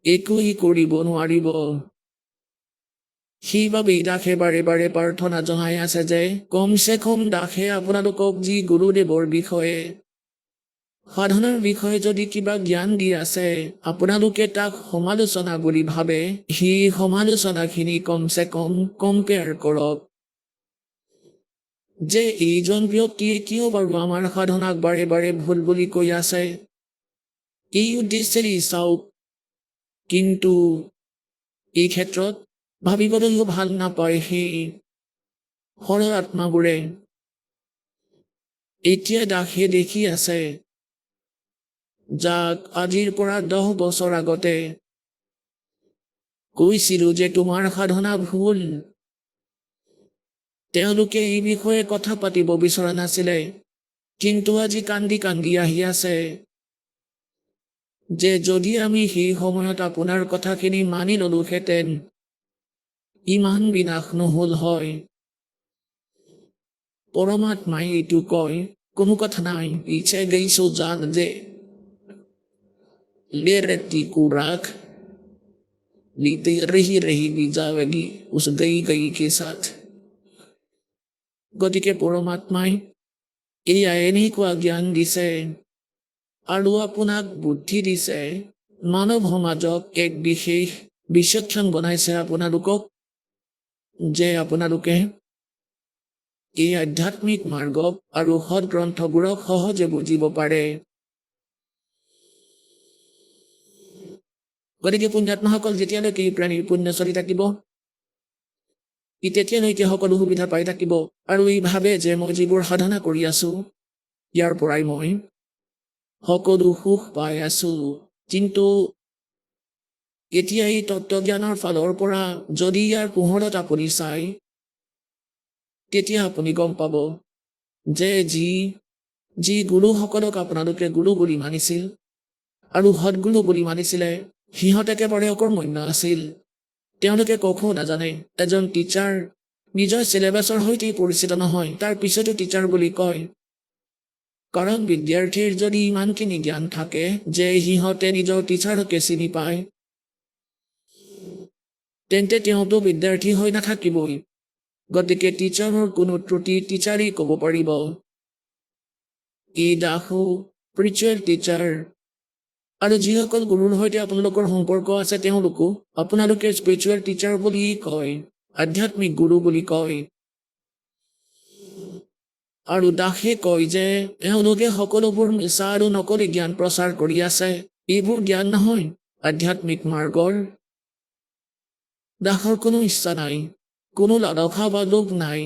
একোৱেই কৰিব নোৱাৰিব। সেইবাবেই দাসে বাৰে বাৰে প্ৰাৰ্থনা জনাই আছে যে কমচে কম দাসে আপোনালোকক যি গুৰুদেৱৰ বিষয়ে, সাধনাৰ বিষয়ে যদি কিবা জ্ঞান দি আছে, আপোনালোকে তাক সমালোচনা বুলি ভাবে, সেই সমালোচনাখিনি কমচে কম কম্পেয়াৰ কৰক, যে এইজন ব্যক্তিয়ে কিয় বাৰু আমাৰ সাধনাক বাৰে বাৰে ভুল বুলি কৈ আছে, এই উদ্দেশ্যেৰে চাওক। কিন্তু এই ক্ষেত্ৰত ভাবিবলৈও ভাল নাপায় সেই সৰল আত্মাবোৰে। এতিয়া দাসে দেখি আছে, যাক আজিৰ পৰা 10 বছৰ আগতে কৈছিলো যে তোমাৰ সাধনা ভুল, তেওঁলোকে এই বিষয়ে কথা পাতিব বিচৰা নাছিলে, কিন্তু আজি কান্দি কান্দি আহি আছে যে যদি আমি সেই সময়ত আপোনাৰ কথাখিনি মানি ললোহেঁতেন, ইমান বিনাশ নহল হয়। পৰমাত্মাই এইটো কয়, কোনো কথা নাই, ইচ্ছে গৈছো জান যে লেৰেতি কুৰাক লিতে ৰহি ৰহি বি যাৱেগি উস গই গই কে সাথ। গতিকে পৰমাত্মাই এয়া এনেকুৱা জ্ঞান দিছে আৰু আপোনাক বুদ্ধি দিছে, মানৱ সমাজক এক বিশেষ বিচক্ষণ বনাইছে আপোনালোকক, যে আপোনালোকে এই আধ্যাত্মিক মাৰ্গ আৰু সৎ গ্ৰন্থবোৰক সহজে বুজিব পাৰে। গতিকে পুণ্যাত্মাসকল, যেতিয়ালৈকে এই প্ৰাণীৰ পুণ্য চলি থাকিব, ই তেতিয়ালৈকে সকলো সুবিধা পাই থাকিব, আৰু ই ভাবে যে মই যিবোৰ সাধনা কৰি আছো, ইয়াৰ পৰাই মই সকলো সুখ পাই আছো। কিন্তু এতিয়া এই তত্ত্বজ্ঞানৰ ফালৰ পৰা যদি ইয়াৰ পোহৰত আপুনি চাই, তেতিয়া আপুনি গম পাব যে যি গুৰুসকলক আপোনালোকে গুৰু বুলি মানিছিল আৰু সৎগুৰু বুলি মানিছিলে, সিহঁত একেবাৰে অকৰ্মণ্য আছিল। তেওঁলোকে কখনো নাজানে এজন টিচাৰ নিজৰ চিলেবাছৰ সৈতে পৰিচিত নহয়, তাৰ পিছতো টিচাৰ বুলি কয়। কাৰণ বিদ্যাৰ্থীৰ যদি ইমানখিনি জ্ঞান থাকে যে সিহঁতে নিজৰ টিচাৰকে চিনি পায়, তেন্তে তেওঁতো বিদ্যাৰ্থী হৈ নাথাকিবই। গতিকে টিচাৰৰ কোনো ত্ৰুটি টিচাৰেই ক'ব পাৰিব। এই দাসো স্পিৰিচুৱেল টিচাৰ, আৰু যিসকল গুৰুৰ সৈতে আপোনালোকৰ সম্পৰ্ক আছে তেওঁলোকো আপোনালোকে স্পিৰিচুৱেল টিচাৰ বুলি কয়, আধ্যাত্মিক গুৰু বুলি কয়। আৰু দাসে কয় যে এওঁলোকে সকলোবোৰ মিছা আৰু নকলি জ্ঞান প্ৰচাৰ কৰি আছে, এইবোৰ জ্ঞান নহয়, আধ্যাত্মিক মাৰ্গৰ। দাসৰ কোনো ইচ্ছা নাই, কোনো লালসা বা লোভ নাই,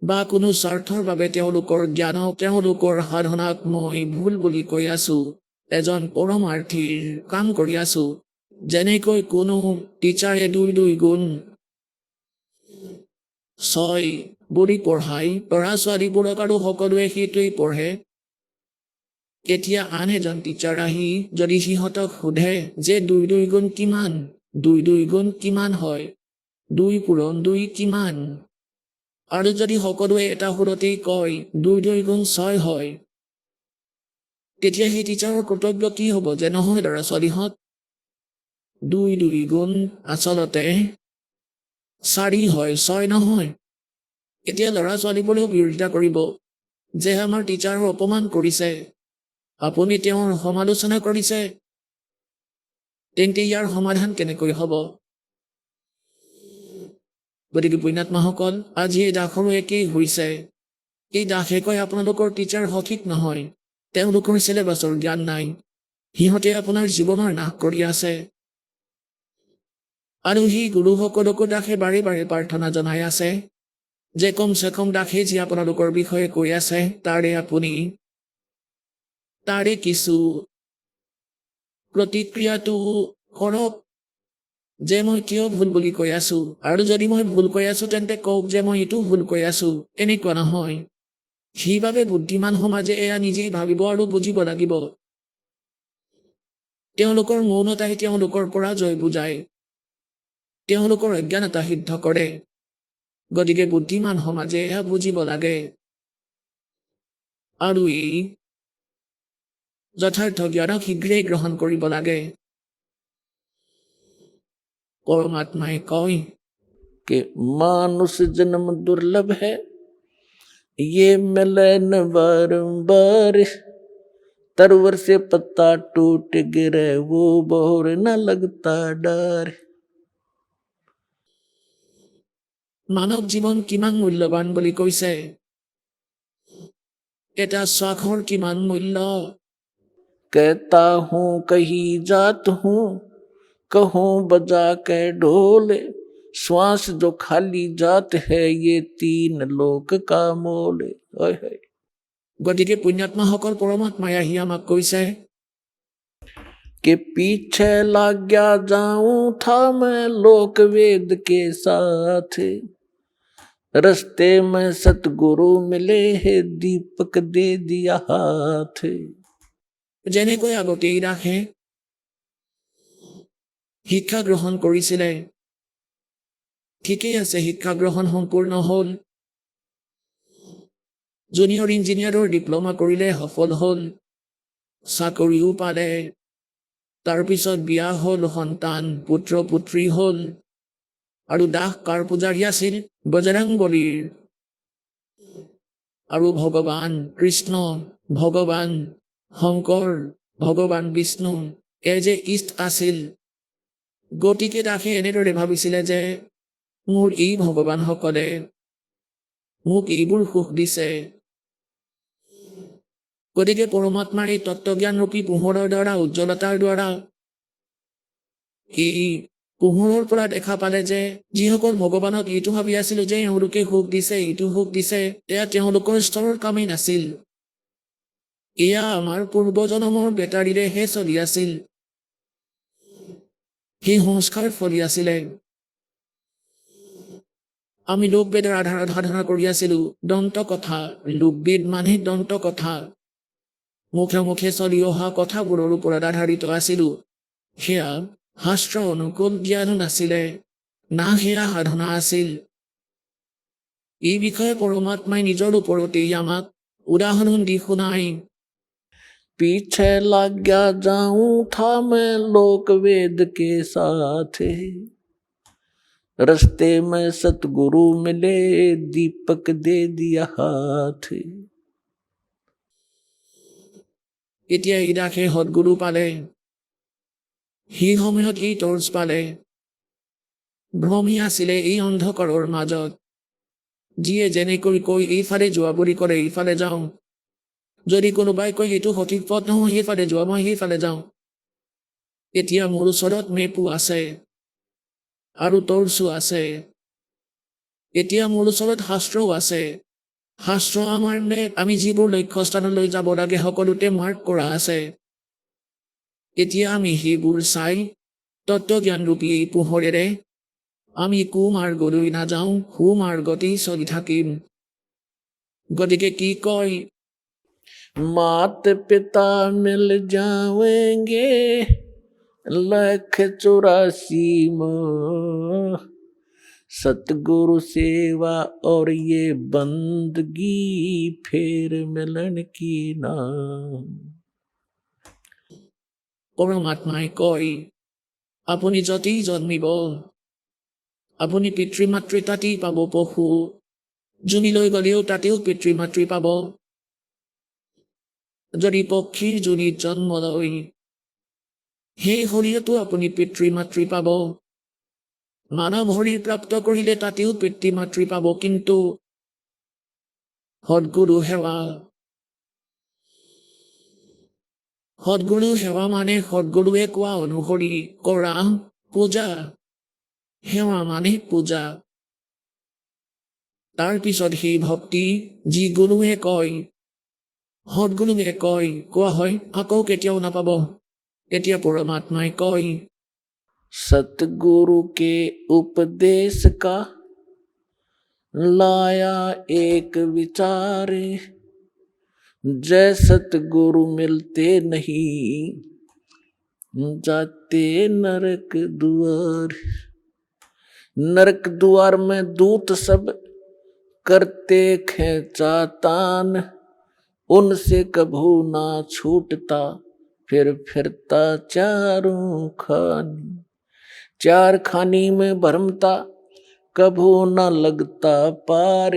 বা কোনো স্বাৰ্থৰ বাবে তেওঁলোকৰ জ্ঞানক, তেওঁলোকৰ সাধনাক মই ভুল বুলি কৈ আছো, এজন পৰমাৰ্থীৰ কাম কৰি আছো। যেনেকৈ কোনো টিচাৰে 2 গুণ ছয় বুলি পঢ়াই ল'ৰা ছোৱালীবোৰক আৰু সকলোৱে সেইটোৱেই পঢ়ে। এতিয়া আন এজন টিচাৰ আহি যদি সিহঁতক সোধে যে 2 গুণ কিমান, 2 গুণ কিমান হয়, 2 পূৰণ 2 কিমান, আৰু যদি সকলোৱে এটা সুৰতেই কয় 2 গুণ 6 হয়, তেতিয়া সেই টিচাৰৰ কৰ্তব্য কি হ'ব যে নহয় ল'ৰা ছোৱালীহঁত 2 গুণ আচলতে 4 হয়, 6 নহয়। এতিয়া ল'ৰা ছোৱালীবোৰেও বিৰোধিতা কৰিব যে আমাৰ টিচাৰৰ অপমান কৰিছে, আপুনি তেওঁৰ সমালোচনা কৰিছে, তেন্তে ইয়াৰ সমাধান কেনেকৈ হ'ব? গতিকে পুণ্যাত্মাসকল, আজি এই দাসৰো একেই হৈছে। এই দাসে কয় আপোনালোকৰ টিচাৰ সঠিক নহয়, তেওঁলোকৰ চিলেবাছৰ জ্ঞান নাই, সিহঁতে আপোনাৰ জীৱনৰ নাশ কৰি আছে। আৰু সেই গুৰুসকলকো দাসে বাৰে বাৰে প্ৰাৰ্থনা জনাই আছে যে কমচে কম দাসে যি আপোনালোকৰ বিষয়ে কৈ আছে তাৰে কিছু প্ৰতিক্ৰিয়াটো কৰক, যে মই কিয় ভুল বুলি কৈ আছো, আৰু যদি মই ভুল কৈ আছো তেন্তে কওক যে মই এইটো ভুল কৈ আছো। এনেকুৱা নহয়। সেইবাবে বুদ্ধিমান সমাজে এয়া নিজেই ভাবিব আৰু বুজিব লাগিব। তেওঁলোকৰ মৌনতাই তেওঁলোকৰ পৰাজয় বুজায়, তেওঁলোকৰ অজ্ঞানতা সিদ্ধ কৰে। গতিকে বুদ্ধিমান সমাজে এয়া বুজিব লাগে আৰু এই যথাৰ্থ জ্ঞানক শীঘ্ৰেই গ্ৰহণ কৰিব লাগে। परमात्मा कौन कि मानुष जन्म दुर्लभ है, ये मिले न बारंबार, तरवर से पत्ता टूट गिरे वो बोर न लगता डर। मानव जीवन किमान मूल्यवान বুলি কৈছে, এটা শ্বাসৰ কিমান মূল্য। कहता हूँ कहीं जात हूँ, कहूँ बजा के ढोले, श्वास जो खाली जात है ये 3 लोक का मोले। গতিকে পুণ্যাত্মাসকল পৰমাত্মাই আহি আমাক কৈছে कि पीछे लग गया जाऊं था मैं लोक वेद के साथ, रस्ते में सतगुरु मिले है दीपक दे दिया हाथ। যেনেকৈ আগতেই ৰাখে শিক্ষা গ্ৰহণ কৰিছিলে, ঠিকেই আছে, শিক্ষা গ্ৰহণ সম্পূৰ্ণ হ'ল, জুনিয়ৰ ইঞ্জিনিয়াৰৰ ডিপ্ল'মা কৰিলে, সফল হ'ল, চাকৰিও পালে, তাৰপিছত বিয়া হ'ল, সন্তান পুত্ৰ পুত্ৰী হ'ল, আৰু দাস কাৰ পূজাৰী আছিল? বজৰংবলীৰ। আৰু ভগৱান কৃষ্ণ, ভগৱান শংকৰ, ভগৱান বিষ্ণু যে ইষ্ট আছিল। গতিকে দাসে এনেদৰে ভাবিছিলে যে মোৰ এই ভগৱানসকলে মোক এইবোৰ সুখ দিছে। গতিকে পৰমাত্মাৰ এই তত্ত্বজ্ঞানৰূপী পোহৰৰ দ্বাৰা, উজ্জ্বলতাৰ দ্বাৰা এই পোহৰৰ পৰা দেখা পালে যে যিসকল ভগৱানক এইটো ভাবি আছিল যে এওঁলোকে সুখ দিছে, এইটো সুখ দিছে, এয়া তেওঁলোকৰ স্তৰৰ কামেই নাছিল, এয়া আমাৰ পূৰ্বজন্মৰ বেটাৰীৰেহে চলি আছিল, সেই সংস্কাৰ ফলি আছিলে। আমি লোকবেদৰ আধাৰত সাধনা কৰি আছিলো, দন্ত কথা, লোকবেদ মানে দন্ত কথা, মুখে মুখে চলি অহা কথাবোৰৰ ওপৰত আধাৰিত আছিলো। সেয়া শাস্ত্ৰ অনুকূল জ্ঞানো নাছিলে, না সেয়া সাধনা আছিল। এই বিষয়ে পৰমাত্মাই নিজৰ ওপৰতেই আমাক উদাহৰণ দি শুনাই। पीछे लग गया जाऊं था मैं लोक वेद के साथ, रस्ते में सतगुरु मिले दीपक दे दिया हाथ। এতিয়া এই দাসে সদগুৰু পালে, সেই সময়ত এই টৰ্চ পালে, ভ্ৰমি আছিলে এই অন্ধকাৰৰ মাজত, যিয়ে যেনেকৈ কৈ এইফালে যোৱা বুলি কৰে এইফালে যাওঁ, যদি কোনোবাই কয় এইটো সঠিক পথ নহয় সেইফালে যোৱা, মই সেইফালে যাওঁ। এতিয়া মোৰ ওচৰত মেপো আছে আৰু টৰ্চো আছে, এতিয়া মোৰ ওচৰত শাস্ত্ৰও আছে, শাস্ত্ৰ আমাৰ মেপ, আমি যিবোৰ লক্ষ্যস্থানলৈ যাব লাগে সকলোতে মাৰ্ক কৰা আছে। এতিয়া আমি সেইবোৰ চাই তত্ত্বজ্ঞানৰূপী এই পোহৰেৰে আমি কুমাৰ্গলৈ নাযাওঁ, সুমাৰ্গতেই চলি থাকিম। গতিকে কি কয়, मात पिता मिल जाएंगे 184 मोह, सतगुरु सेवा और ये बंदगी फिर मिलन की नाम। পৰমাত্মাই কয়, আপুনি য'তেই জন্মিব, আপুনি পিতৃ মাতৃ তাতেই পাব পশু, জুনিলৈ গ'লেও তাতেও পিতৃ মাতৃ পাব। যদি পক্ষীৰ জুনিত জন্ম লয়, সেই শৰীৰতো আপুনি পিতৃ মাতৃ পাব। মানৱ শৰীৰ প্ৰাপ্ত কৰিলে তাতেও পিতৃ মাতৃ পাব, কিন্তু সদ্গুৰু সেৱা, সদ্গুৰু সেৱা মানে সদ্গুৰুৱে কোৱা অনুসৰি কৰা পূজা। সেৱা মানে পূজা। তাৰ পিছত সেই ভক্তি, যি গুৰুৱে কয়, সদ্গুৰুৱে কয়, কোৱা হয়, আকৌ কেতিয়াও নাপাব। তেতিয়া পৰমাত্মাই কয়, सतगुरु के उपदेश का लाया एक विचार, जय सतगुरु मिलते नहीं जाते नरक द्वार। नरक द्वार में दूत सब करते खेचातान, उनसे कभू ना छूटता फिर फिरता चारों खानी। चार खानी में भरमता कभू न लगता पार,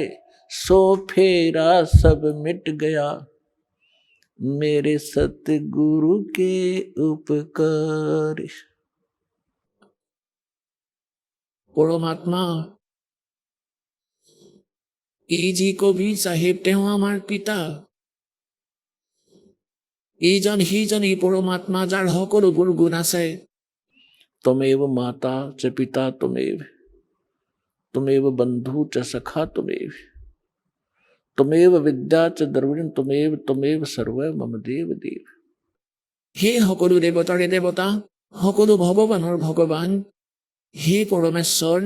सो फेरा सब मिट गया मेरे सतगुरु के उपकार। পৰমাত্মা, এই যি কবি চাহেব তেওঁ আমাৰ পিতা। এইজন সিজন এই পৰমাত্মা, যাৰ সকলোবোৰ গুণ আছে। तुमेव माता च पिता तुमेव, तुमेव बंधु च सखा तुमेव, तुमेव विद्या च द्रविण तुमेव, तुमेव सर्व मम देव देव। সেই সকলো দেৱতাৰে দেৱতা, সকলো ভগৱানৰ ভগৱান, হে পৰমেশ্বৰ,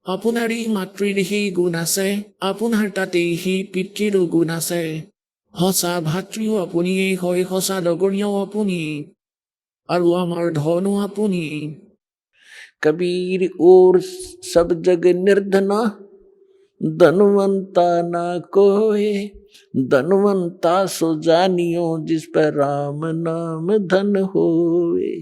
আপোনাৰেই মাতৃৰ সেই গুণ আছে, আপোনাৰ তাতেই সেই পিতৃৰো গুণ আছে। সঁচা ভাতৃও আপুনিয়েই হয়, সঁচা লগৰীয়াও আপুনি, আৰু আমাৰ ধনো আপুনি। कबीर और सब जग निर्धना, धनवंता ना कोई, धनवंता सो जानियो जिस पर राम नाम धन होए।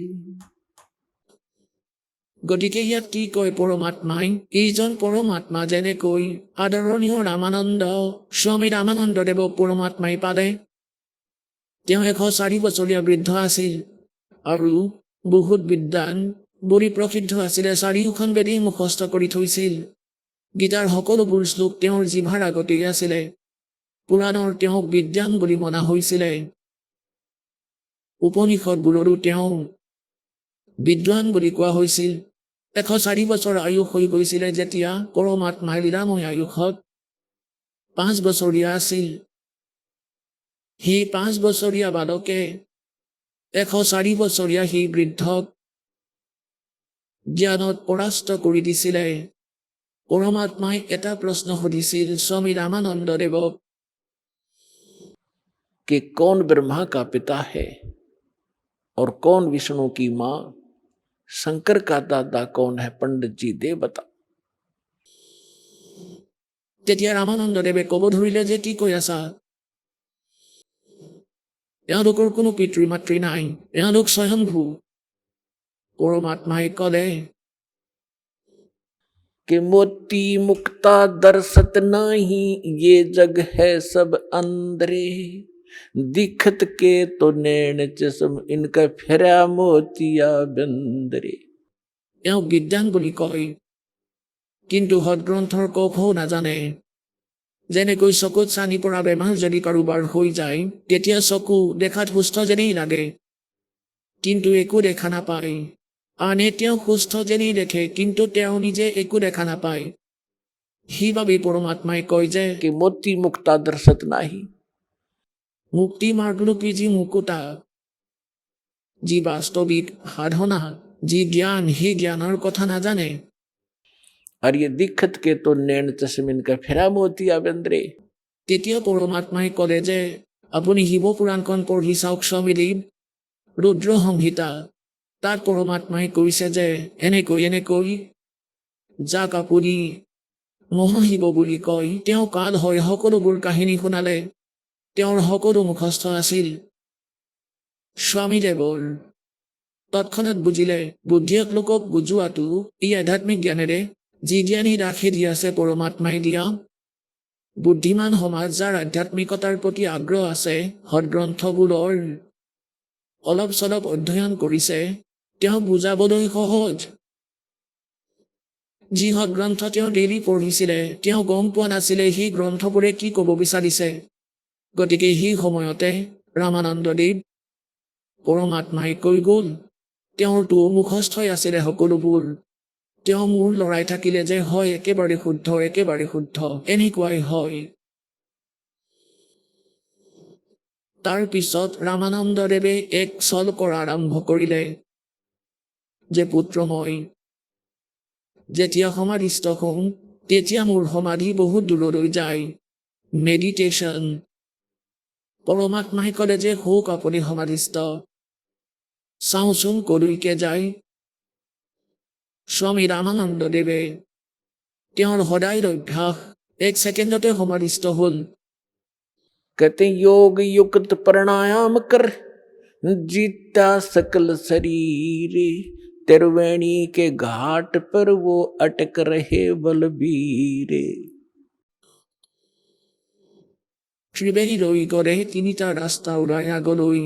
গতিকে ইয়াত কি কয় পৰমাত্মাই, এইজন পৰমাত্মা যেনেকৈ আদৰণীয় ৰামানন্দ, স্বামী ৰামানন্দ দেৱক পৰমাত্মাই পালে। তেওঁ 104 বছৰীয়া বৃদ্ধ আছিল আৰু বহুত বিদ্বান, বৰি প্ৰসিদ্ধ আছিলে। 4খন বেদী মুখস্থ কৰি থৈছিল। গীতাৰ সকলোবোৰ শ্লোক তেওঁৰ জিভাৰ আগতেই আছিলে। পুৰাণৰ তেওঁক বিদ্বান বুলি মনা হৈছিলে। উপনিষদবোৰৰো তেওঁ বিদ্বান বুলি কোৱা হৈছিল। 104 বছৰ আয়ুস হৈ গৈছিলে যেতিয়া পৰমাত্মাই লীলাময় আয়ুসত 5 বছৰীয়া আছিল। সেই 5 বছৰীয়া বালকে 104 বছৰীয়া সেই বৃদ্ধক জ্ঞানত পৰাস্ত কৰি দিছিলে। পৰমাত্মাই এটা প্ৰশ্ন সুধিছিল স্বামী ৰামানন্দ দেৱক, कि कौन ब्रह्मा का पिता है और कौन विष्णु की माँ, शंकर का दादा कौन है, पंडित जी दे बता। তেতিয়া ৰামানন্দ দেৱে ক'ব ধৰিলে যে কি কৈ আছা, এওঁলোকৰ কোনো পিতৃ মাতৃ নাই, এওঁলোক স্বয়ংভূ। পৰমাত্মাই ক'লে, कि मोती मुक्ता दर्शत नाही, ये जग है सब अंदरे, दिखत के तो नैन चश्म, इनका फेरा मोतिया बंदरे। এওঁক বিদ্বান বুলি কয়, কিন্তু সদগ্ৰন্থৰ কফও নাজানে। যেনেকৈ চকুত চানি পৰা বেমাৰ যদি কাৰোবাৰ হৈ যায়, তেতিয়া চকু দেখাত সুস্থ যেনেই লাগে, কিন্তু একো দেখা নাপায়। আনে তেওঁ সুস্থ যেনেই দেখে, কিন্তু তেওঁ নিজে একো দেখা নাপায়। সেইবাবেই পৰমাত্মাই কয় যে कि मोती मुक्ता दर्शत नाही, মুক্তি মাৰ্গৰূপী যি মুকুতা, যি বাস্তৱিক সাধনা, যি জ্ঞান, সেই জ্ঞানৰ কথা নাজানে। और ये दिक्कत के तो नैन चश्मिन का फेरा मोतिया बंदरे। তেতিয়া পৰমাত্মাই ক'লে যে আপুনি শিৱ পুৰাণখন পঢ়ি চাওক স্বামীদেৱ, ৰুদ্ৰ সংহিতা। তাত পৰমাত্মাই কৈছে যে এনেকৈ যাক আপুনি মহাশিৱ বুলি কয়, তেওঁ কাল হয় সকলোবোৰ কাহিনী শুনালে। তেওঁৰ সকলো মুখস্থ আছিল স্বামীদেৱৰ। তৎক্ষণাত বুজিলে বুদ্ধিয়ক লোকক বুজোৱাটো ই আধ্যাত্মিক জ্ঞানেৰে যি জ্ঞানী ৰাখি দি আছে পৰমাত্মাই দিয়া। বুদ্ধিমান সমাজ যাৰ আধ্যাত্মিকতাৰ প্ৰতি আগ্ৰহ আছে, সদগ্ৰন্থবোৰৰ অলপ চলপ অধ্যয়ন কৰিছে, তেওঁ বুজাবলৈ সহজ। যি সদগ্ৰন্থ তেওঁ ডেইলি পঢ়িছিলে, তেওঁ গম পোৱা নাছিলে সেই গ্ৰন্থবোৰে কি ক'ব বিচাৰিছে। গতিকে সেই সময়তে ৰামানন্দদেৱ পৰমাত্মাই কৈ গ'ল, তেওঁৰতো মুখস্থই আছিলে সকলোবোৰ। তেওঁ মোৰ লৰাই থাকিলে যে হয় একেবাৰে শুদ্ধ, এনেকুৱাই হয়। তাৰ পিছত ৰামানন্দদেৱে এক চল কৰা আৰম্ভ কৰিলে যে পুত্ৰ মই যেতিয়া সমাধিস্থ হওঁ, তেতিয়া মোৰ সমাধি বহুত দূৰলৈ যায়। মেডিটেশ্যন। পৰমাত্মাই ক'লে যে হওক আপুনি সমাধিস্থ, চাওঁচোন কলৈকে যায়। স্বামী ৰামানন্দদেৱে তেওঁৰ সদায় অভ্যাস, 1 ছেকেণ্ডতে সমাধিস্থ হ'ল। कहते योग युक्त प्राणायाम कर जीता सकल शरीरे, त्रिवेणी के घाट पर वो अटक रहे बलबीरे। ত্ৰিবেণীলৈ গ'লে 3টা ৰাস্তা ওলাই আগলৈ।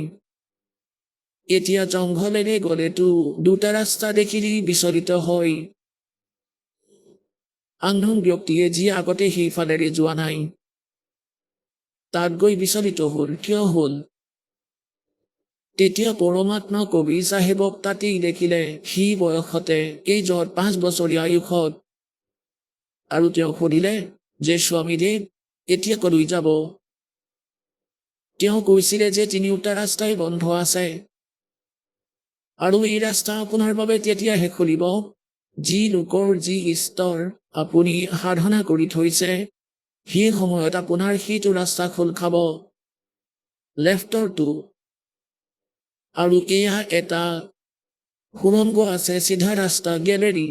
এতিয়া জংঘলেৰে গ'লেতো 2টা ৰাস্তা দেখিলি বিচলিত হয়। আনজন ব্যক্তিয়ে যি আগতে সেইফালেৰে যোৱা নাই, তাত গৈ বিচলিত হ'ল। কিয় হ'ল? তেতিয়া পৰমাত্মা কবি চাহেবক তাতেই দেখিলে, সি বয়সতে এই 5 বছৰীয়া আয়ুসত। আৰু তেওঁ সুধিলে যে স্বামীদেৱ এতিয়া কলৈ যাব? তেওঁ কৈছিলে যে 3টা ৰাস্তাই বন্ধ আছে, আৰু এই ৰাস্তা আপোনাৰ বাবে তেতিয়াহে খুলিব যি লোকৰ যি স্তৰ আপুনি সাধনা কৰি থৈছে, সেই সময়ত আপোনাৰ সেইটো ৰাস্তা খোল খাব, লেফ্টৰটো। আৰু এয়া এটা সুৰংগ আছে, চিধা ৰাস্তা, গেলেৰী।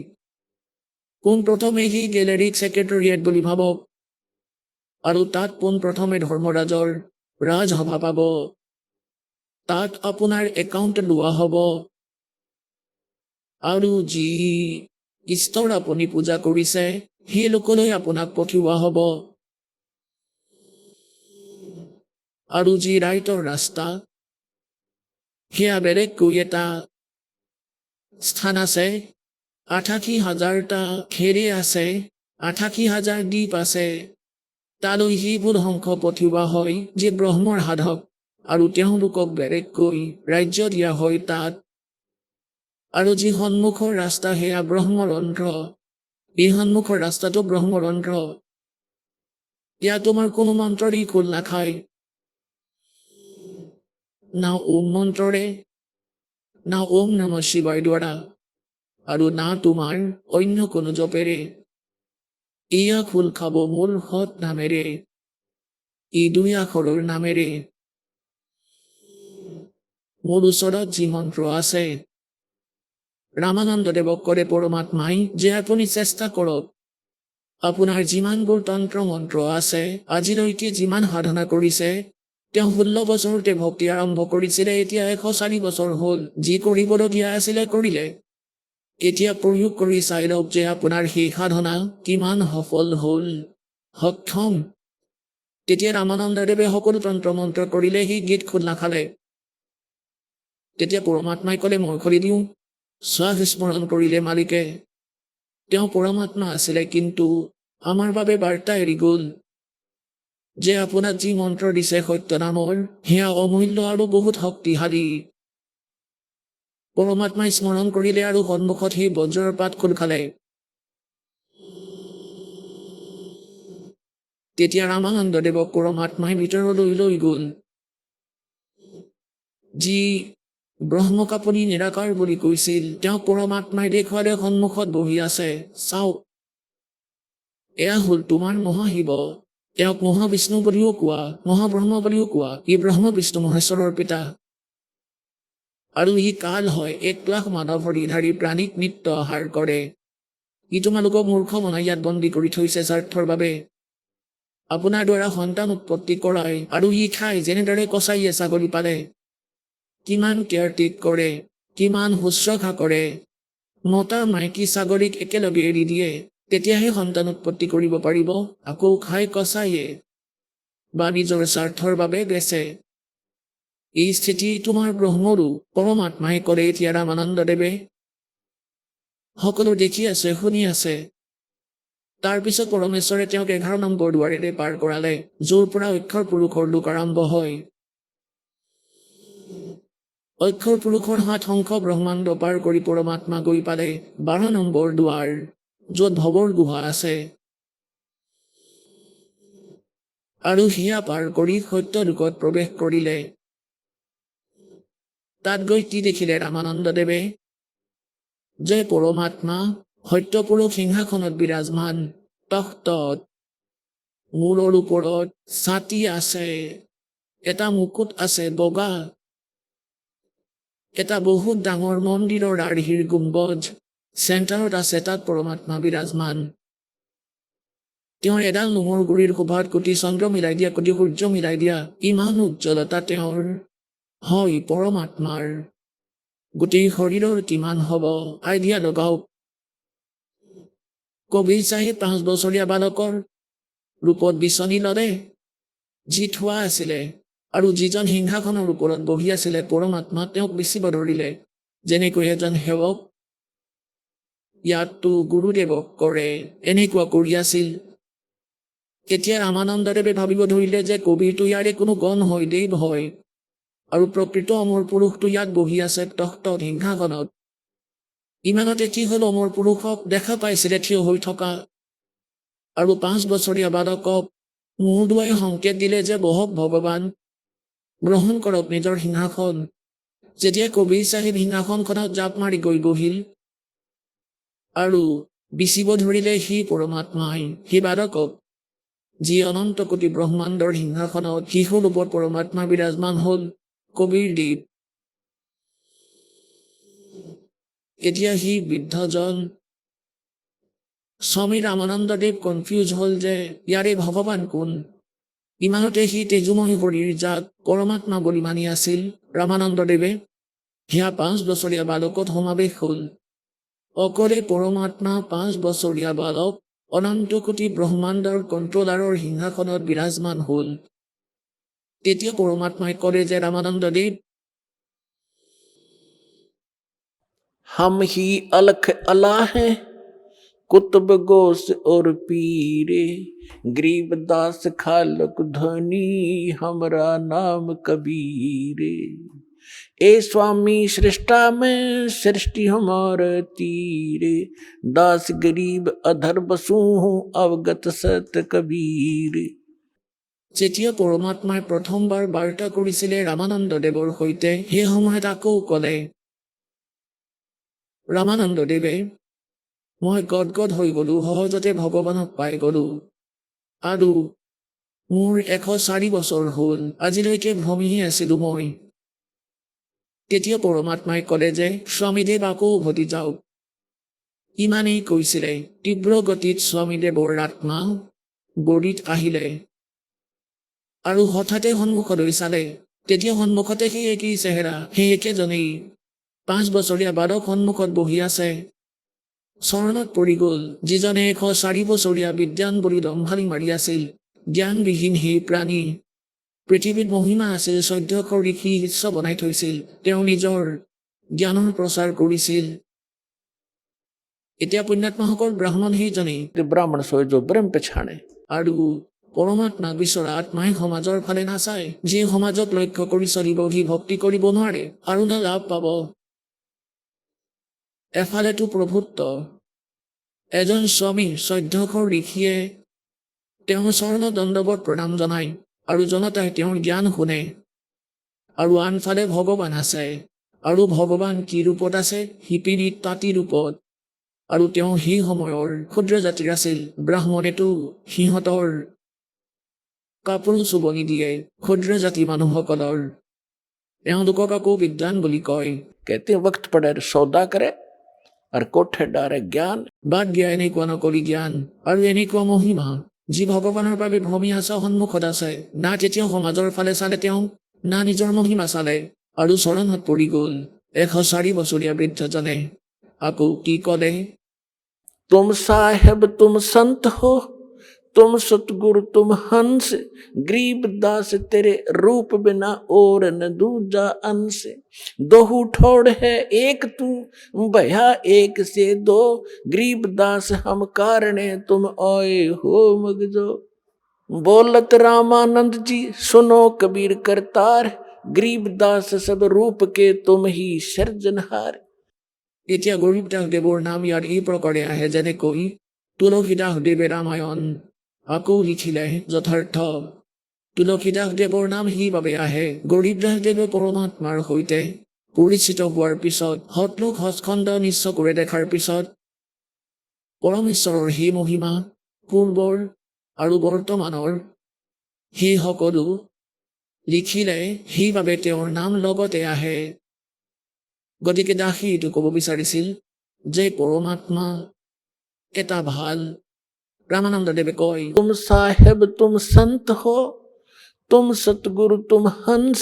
পোনপ্ৰথমে সেই গেলেৰীক ছেক্ৰেটেৰিয়েট বুলি ভাবক, আৰু তাত পোনপ্ৰথমে ধৰ্মৰাজৰ ৰাজসভা পাব। তাত আপোনাৰ একাউণ্ট লোৱা হ'ব, আৰু যি ঈশ্বৰ আপুনি পূজা কৰিছে সেই লোকলৈ আপোনাক পঠিওৱা হ'ব। আৰু যি ৰাইটৰ ৰাস্তা, সেয়া বেলেগকৈ এটা স্থান আছে। 88,000টা খেৰে আছে, 88,000 দ্বীপ আছে। তালৈ সেইবোৰ সংখ্য পঠিওৱা হয় যে ব্ৰহ্মৰ সাধক, আৰু তেওঁলোকক বেলেগকৈ ৰাজ্য দিয়া হয় তাত। আৰু যি সন্মুখৰ ৰাস্তা সেয়া ব্ৰহ্মৰন্ধ্ৰ। এই সন্মুখৰ ৰাস্তাটো ব্ৰহ্মৰন্ধ্ৰ। ইয়াত তোমাৰ কোনো মন্ত্ৰই খোল নাখায়, না ওম মন্ত্ৰৰে, না ওম নমঃ শিৱায় দ্বাৰা, আৰু না তোমাৰ অন্য কোনো জপেৰে। এয়া খোল খাব মোৰ সৎ নামেৰে, এই 2 আখৰৰ নামেৰে। মোৰ ওচৰত যি মন্ত্ৰ আছে, ৰামানন্দদেৱক ক'লে পৰমাত্মাই যে আপুনি চেষ্টা কৰক, আপোনাৰ যিমানবোৰ তন্ত্ৰ মন্ত্ৰ আছে, আজিলৈকে যিমান সাধনা কৰিছে, তেওঁ 16 বছৰতে ভক্তি আৰম্ভ কৰিছিলে, এতিয়া 104 বছৰ হ'ল। যি কৰিবলগীয়া আছিলে কৰিলে, এতিয়া প্ৰয়োগ কৰি চাই লওক যে আপোনাৰ সেই সাধনা কিমান সফল হ'ল, সক্ষম। তেতিয়া ৰামানন্দদেৱে সকলো তন্ত্ৰ মন্ত্ৰ কৰিলে, সেই গীত খোল নাখালে। তেতিয়া পৰমাত্মাই ক'লে মই খুলি দিওঁ। শ্বাস স্মৰণ কৰিলে মালিকে। তেওঁ পৰমাত্মা আছিলে, কিন্তু আমাৰ বাবে বাৰ্তা এৰি গ'ল যে আপোনাক যি মন্ত্ৰ দিছে সত্য নামৰ, সেয়া অমূল্য আৰু বহুত শক্তিশালী। পৰমাত্মাই স্মৰণ কৰিলে আৰু সন্মুখত সেই বজ্ৰৰ পাত খোল খালে। তেতিয়া ৰামানন্দদেৱক পৰমাত্মাই ভিতৰলৈ লৈ গ'ল। যি ব্ৰহ্মক আপুনি নিৰাকাৰ বুলি কৈছিল, তেওঁ পৰমাত্মাই দেখুৱালে সন্মুখত বহি আছে, চাওক। এয়া হ'ল তোমাৰ মহাশিৱ। তেওঁক মহাবিষ্ণু বুলিও কোৱা, মহাব্ৰহ্ম বুলিও কোৱা। ই ব্ৰহ্ম বিষ্ণু মহেশ্বৰৰ পিতা। আৰু ই কাল হয়, 1,00,000 মানৱ শৰীৰধাৰী প্ৰাণীক নিত্য আহাৰ কৰে। ই তোমালোকক মূৰ্খ বনাই ইয়াত বন্দী কৰি থৈছে স্বাৰ্থৰ বাবে। আপোনাৰ দ্বাৰা সন্তান উৎপত্তি কৰায় আৰু ই খায় যেনেদৰে কছাৰীয়ে ছাগলী পালে। কিমান কেয়াৰটেক কৰে, কিমান শুশ্ৰূষা কৰে। মতা মাইকী ছাগলীক একেলগে এৰি দিয়ে, তেতিয়াহে সন্তান উৎপত্তি কৰিব পাৰিব। আকৌ খায় কছাৰীয়ে বা নিজৰ স্বাৰ্থৰ বাবে বেচে। এই স্থিতি তোমাৰ ব্ৰহ্মৰো পৰমাত্মাই কৰে। এতিয়া ৰামানন্দদেৱে সকলো দেখি আছে, শুনি আছে। তাৰপিছত পৰমেশ্বৰে তেওঁক 11 নম্বৰ দুৱাৰেৰে পাৰ কৰালে, য'ৰ পৰা অক্ষৰ পুৰুষৰ লোক আৰম্ভ হয়। অক্ষৰ পুৰুষৰ 7 শংখ ব্ৰহ্মাণ্ড পাৰ কৰি পৰমাত্মা গৈ পালে 12 নম্বৰ দুৱাৰ, য'ত ভৱৰ গুহা আছে। আৰু সেয়া পাৰ কৰি সত্য লোকত প্ৰৱেশ কৰিলে। তাত গৈ কি দেখিলে ৰামানন্দদেৱে? যে পৰমাত্মা সত্যপুৰুষ সিংহাসনত বিৰাজমান, তখ্তত মূৰৰ ওপৰত ছাতি আছে, এটা মুকুট আছে বগা, এটা বহুত ডাঙৰ মন্দিৰৰ আৰ্হিৰ গুম্বজ চেণ্টাৰত আছে, তাত পৰমাত্মা বিৰাজমান। তেওঁৰ এডাল নোমৰ গুৰিৰ শোভাত কোটি চন্দ্ৰ মিলাই দিয়া, কোটি সূৰ্য মিলাই দিয়া, ইমান উজ্জ্বলতা তেওঁৰ হয় পৰমাত্মাৰ। গোটেই শৰীৰৰ কিমান হ'ব আইডিয়া লগাওক। কবিৰ চাহেব 5 বছৰীয়া বালকৰ ৰূপত বিচনী ল'লে, যি থোৱা আছিলে, আৰু যিজন সিংহাসনৰ ওপৰত বহি আছিলে পৰমাত্মা, তেওঁক বিচিব ধৰিলে। যেনেকৈ এজন সেৱক ইয়াততো গুৰুদেৱক কৰে, এনেকুৱা কৰি আছিল। এতিয়া ৰামানন্দদেৱে ভাবিব ধৰিলে যে কবিৰটো ইয়াৰে কোনো গণ হয়, দেৱ হয়, আৰু প্ৰকৃত অমৰ পুৰুষটো ইয়াত বহি আছে তখ্তত, সিংহাসনত। ইমানতে কি হ'ল, অমৰ পুৰুষক দেখা পাইছিলে থিয় হৈ থকা, আৰু 5 বছৰীয়া বালকক মূৰ দুৱাই সংকেত দিলে যে বহক ভগৱান, গ্ৰহণ কৰক নিজৰ সিংহাসন। যেতিয়া কবিৰ চাহেব সিংহাসনখনত জাপ মাৰি গৈ বহিল আৰু বিচিব ধৰিলে সি পৰমাত্মাই, সি বালকক, যি অনন্ত কোটি ব্ৰহ্মাণ্ডৰ সিংহাসনত শিশুৰ ওপৰত পৰমাত্মা বিৰাজমান হ'ল, কবিৰ দ্বীপ। এতিয়া সি বৃদ্ধজন স্বামী ৰামানন্দদেৱ কনফিউজ হ'ল যে ইয়াৰে ভগৱান কোন। ইমানতে সি তেজুমণি শৰীৰ যাক পৰমাত্মা বুলি মানি আছিল ৰামানন্দদেৱে, সেয়া 5 বছৰীয়া বালকত সমাৱেশ হ'ল। অকলে পৰমাত্মা 5 বছৰীয়া বালক অনন্ত কোটি ব্ৰহ্মাণ্ডৰ কণ্ট্ৰলাৰৰ সিংহাসনত বিৰাজমান হ'ল। তেতিয়া পৰমাত্মাই ক'লে যে ৰামানন্দদেৱ, हम ही अलख अला हैं, कुतुब गोस और पीरे, गरीबदास खालक धनी, हमरा नाम कबीरे। ए स्वामी सृष्टा में सृष्टि हमारे तीरे, दास गरीब अधर बसू हूँ अवगत सत कबीर। যেতিয়া পৰমাত্মাই প্ৰথমবাৰ বাৰ্তা কৰিছিলে ৰামানন্দদেৱৰ সৈতে, সেই সময়ত আকৌ ক'লে, ৰামানন্দদেৱে, মই গদগদ হৈ গ'লো, সহজতে ভগৱানক পাই গ'লো, আৰু মোৰ 104 বছৰ হ'ল, আজিলৈকে ভ্ৰমিহে আছিলো মই। তেতিয়া পৰমাত্মাই ক'লে যে স্বামীদেৱ আকৌ উভতি যাওক। ইমানেই কৈছিলে, তীব্ৰ গতিত স্বামীদেৱৰ আত্মা গৰিত আহিলে আৰু হঠাতে সন্মুখলৈ চালে। তেতিয়া সন্মুখতে সেই একেই চেহেৰা, সেই একেজনেই 5 বছৰীয়া বালক সন্মুখত বহি আছে। চৰণত পৰি গ'ল যিজনে 104 বছৰীয়া বিদ্যান বুলি দম্ভালি মাৰি আছিল। জ্ঞানবিহীন সেই প্ৰাণী। পৃথিৱীত মহিমা আছিল, 1400 ঋষি শিষ্য বনাই থৈছিল, তেওঁ নিজৰ জ্ঞানৰ প্ৰচাৰ কৰিছিল। এতিয়া পুণ্যাত্মাসকল ব্ৰাহ্মণ সেইজনেই, ब्राह्मण सोए जो ब्रह्म पछाणे। আৰু পৰমাত্মা বিচৰা আত্মাই সমাজৰ ফালে নাচায়। যি সমাজক লক্ষ্য কৰি চলিব, সি ভক্তি কৰিব নোৱাৰে আৰু না লাভ পাব। এফালেতো প্ৰভুত্ব, এজন স্বামী 1400 ঋষিয়ে তেওঁৰ চৰণ দণ্ডৱত প্ৰণাম জনায় আৰু জনতাই তেওঁৰ জ্ঞান শুনে। আৰু আনফালে ভগৱান আছে, আৰু ভগৱান কি ৰূপত আছে? শিপিনীত তাঁতী ৰূপত। আৰু তেওঁ সেই সময়ৰ ক্ষুদ্ৰ জাতিৰ আছিল। ব্ৰাহ্মণেতো সিহঁতৰ কাপোৰ চুব নিদিয়ে ক্ষুদ্ৰ জাতি মানুহসকলৰ। তেওঁলোকক আকৌ বিদ্বান বুলি কয়। कहते हैं, वक्त पड़े सौदा करे और कोठे डारे ज्ञान। বাদ দিয়া এনেকুৱা নকৰি জ্ঞান আৰু এনেকুৱা মহিমা যি ভগৱানৰ বাবে ভূমি আছে, সন্মুখত আছে। না তেতিয়াও সমাজৰ ফালে চালে তেওঁ, না নিজৰ মহিমা চালে, আৰু চৰণত পৰি গ'ল 104 বছৰীয়া বৃদ্ধজনে। আকৌ কি ক'লে? तुम साहेब तुम संत हो, तुम सतगुरु तुम हंस, गरीब दास तेरे रूप बिना और न दूजा अंश। दोहू ठोड़ है एक तू, भया एक से दो, गरीब दास हम कारणे तुम आए हो मगजो। बोलत रामानंद जी सुनो कबीर करतार, गरीब दास सब रूप के तुम ही सृजनहार। এতিয়া গৰীবদাস দেৱৰ নাম ইয়াত এই প্ৰকাৰে আহে যেনেকৈ তুলসীদাস দেৱে ৰামায়ণ আকৌ লিখিলে যথাৰ্থ। তুলসীদাস দেৱৰ নাম সেইবাবে আহে গৰীবদাস দেৱে পৰমাত্মাৰ সৈতে পৰিচিত হোৱাৰ পিছত, সতলোক সৎখণ্ড নিশ্চয় কৰি দেখাৰ পিছত পৰমেশ্বৰৰ সেই মহিমা পূৰ্বৰ আৰু বৰ্তমানৰ সেই সকলো লিখিলে, সেইবাবে তেওঁৰ নাম লগতে আহে। গতিকে দাসী এইটো ক'ব বিচাৰিছিল যে পৰমাত্মা এটা ভাল। ৰামানন্দ দেৱে কয়, तुम साहेब तुम संत हो, तुम सतगुरु तुम हंस,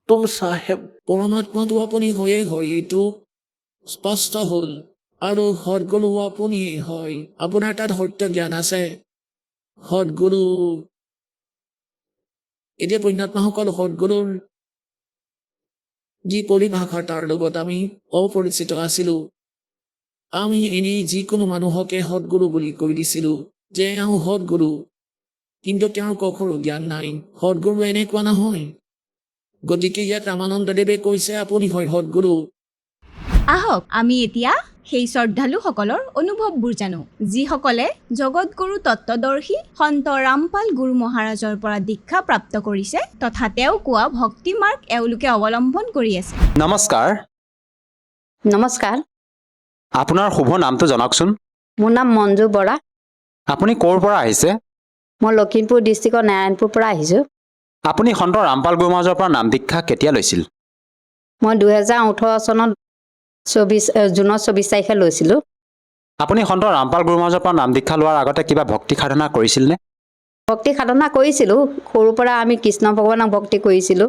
तुम साहेब। পৰমাত্মাটো আপুনি হয়ে হয়, এইটো স্পষ্ট হ'ল। আৰু সদগুৰু আপুনিয়ে হয়। আপোনাৰ তাত সত্য জ্ঞান আছে। সদগুৰু এতিয়া পুণ্যাত্মাসকল সদগুৰুৰ যি পৰিভাষা তাৰ লগত আমি অপৰিচিত আছিলোঁ। আমি এনেই যিকোনো মানুহকে সদগুৰু বুলি কৈ দিছিলোঁ যে এওঁ সদগুৰু, কিন্তু তেওঁৰ কখৰো জ্ঞান নাই। সদগুৰু এনেকুৱা নহয়। গতিকে ইয়াত ৰামানন্দদেৱে কৈছে আপুনি হয় সদগুৰু। আহক আমি এতিয়া সেই শ্ৰদ্ধালুসকলৰ অনুভৱবোৰ জানো, যিসকলে জগতগুৰু তত্ত্বদৰ্শী সন্ত ৰামপাল গুৰু মহাৰাজৰ পৰা দীক্ষা প্ৰাপ্ত কৰিছে তথা তেওঁ কোৱা ভক্তি মাৰ্গ এওঁলোকে অৱলম্বন কৰি আছে। নমস্কাৰ, নমস্কাৰ, আপোনাৰ শুভ নামটো জনাওকচোন। মোৰ নাম মঞ্জু বৰা। আপুনি ক'ৰ পৰা আহিছে? মই লখিমপুৰ ডিষ্ট্ৰিক্টৰ নাৰায়ণপুৰ পৰা আহিছোঁ। আপুনি সন্ত ৰামপাল গুৰু মহাৰাজৰ পৰা নাম দীক্ষা কেতিয়া লৈছিল? মই 2018 চনত জুনৰ 24 তাৰিখে লৈছিলোঁ। আপুনি সন্ত ৰামপাল গুৰু মহাৰাজৰ পৰা নাম দীক্ষা লোৱাৰ আগতে কিবা ভক্তি সাধনা কৰিছিলনে? ভক্তি সাধনা কৰিছিলোঁ। সৰুৰ পৰা আমি কৃষ্ণ ভগৱানক ভক্তি কৰিছিলোঁ।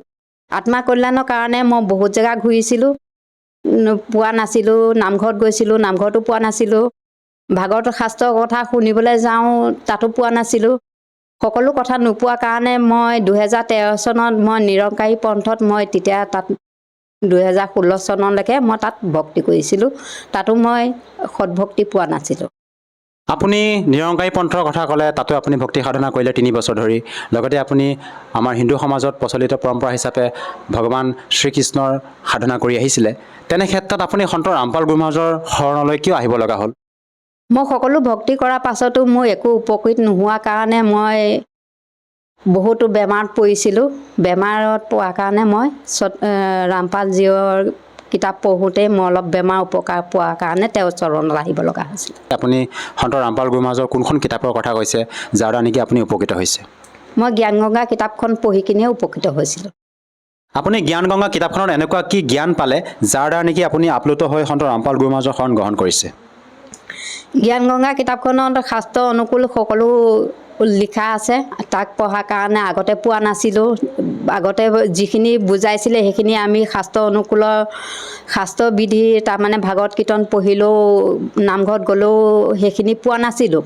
আত্মা কল্যাণৰ কাৰণে মই বহুত জেগা ঘূৰিছিলোঁ, পোৱা নাছিলোঁ। নামঘৰত গৈছিলোঁ, নামঘৰতো পোৱা নাছিলোঁ। ভাগৱত শাস্ত্ৰৰ কথা শুনিবলৈ যাওঁ, তাতো পোৱা নাছিলোঁ। সকলো কথা নোপোৱা কাৰণে মই 2013 চনত মই নিৰংকাৰী পন্থত মই তেতিয়া তাত 2016 চনলৈকে মই তাত ভক্তি কৰিছিলোঁ। তাতো মই সৎভক্তি পোৱা নাছিলোঁ। আপুনি নিৰংকাৰী পন্থৰ কথা ক'লে, তাতো আপুনি ভক্তি সাধনা কৰিলে 3 বছৰ ধৰি। লগতে আপুনি আমাৰ হিন্দু সমাজত প্ৰচলিত পৰম্পৰা হিচাপে ভগৱান শ্ৰীকৃষ্ণৰ সাধনা কৰি আহিছিলে। তেনে ক্ষেত্ৰত আপুনি সন্ত ৰামপাল গুৰু মহাৰাজৰ শৰণলৈ কিয় আহিব লগা হ'ল? মই সকলো ভক্তি কৰাৰ পাছতো মোৰ একো উপকৃত নোহোৱাৰ কাৰণে মই বহুতো বেমাৰত পৰিছিলোঁ। বেমাৰত পোৱাৰ কাৰণে মই ৰামপালজীৰ কিতাপ পঢ়োঁতে মই অলপ বেমাৰ উপকাৰ পোৱাৰ কাৰণে তেওঁৰ চৰণত আহিব লগা হৈছিল। আপুনি সন্ত ৰামপাল গুৰু মহাৰাজৰ কোনখন কিতাপৰ কথা কৈছে যাৰ দ্বাৰা নেকি আপুনি উপকৃত হৈছে? মই জ্ঞানগংগা কিতাপখন পঢ়ি কিনিয়ে উপকৃত হৈছিলোঁ। আপুনি জ্ঞানগংগা কিতাপখনত এনেকুৱা কি জ্ঞান পালে যাৰ দ্বাৰা নেকি আপুনি আপ্লুত হৈ সন্ত ৰামপাল গুৰু মহাৰাজৰ শৰণ গ্ৰহণ কৰিছে? জ্ঞানগংগা কিতাপখনত শাস্ত্ৰ অনুকূল সকলো লিখা আছে। তাক পঢ়াৰ কাৰণে আগতে পোৱা নাছিলোঁ। আগতে যিখিনি বুজাইছিলে সেইখিনি আমি শাস্ত্ৰ অনুকূলৰ শাস্ত্ৰবিধি, তাৰমানে ভাগৱত কীৰ্তন পঢ়িলেও, নামঘৰত গ'লেও সেইখিনি পোৱা নাছিলোঁ।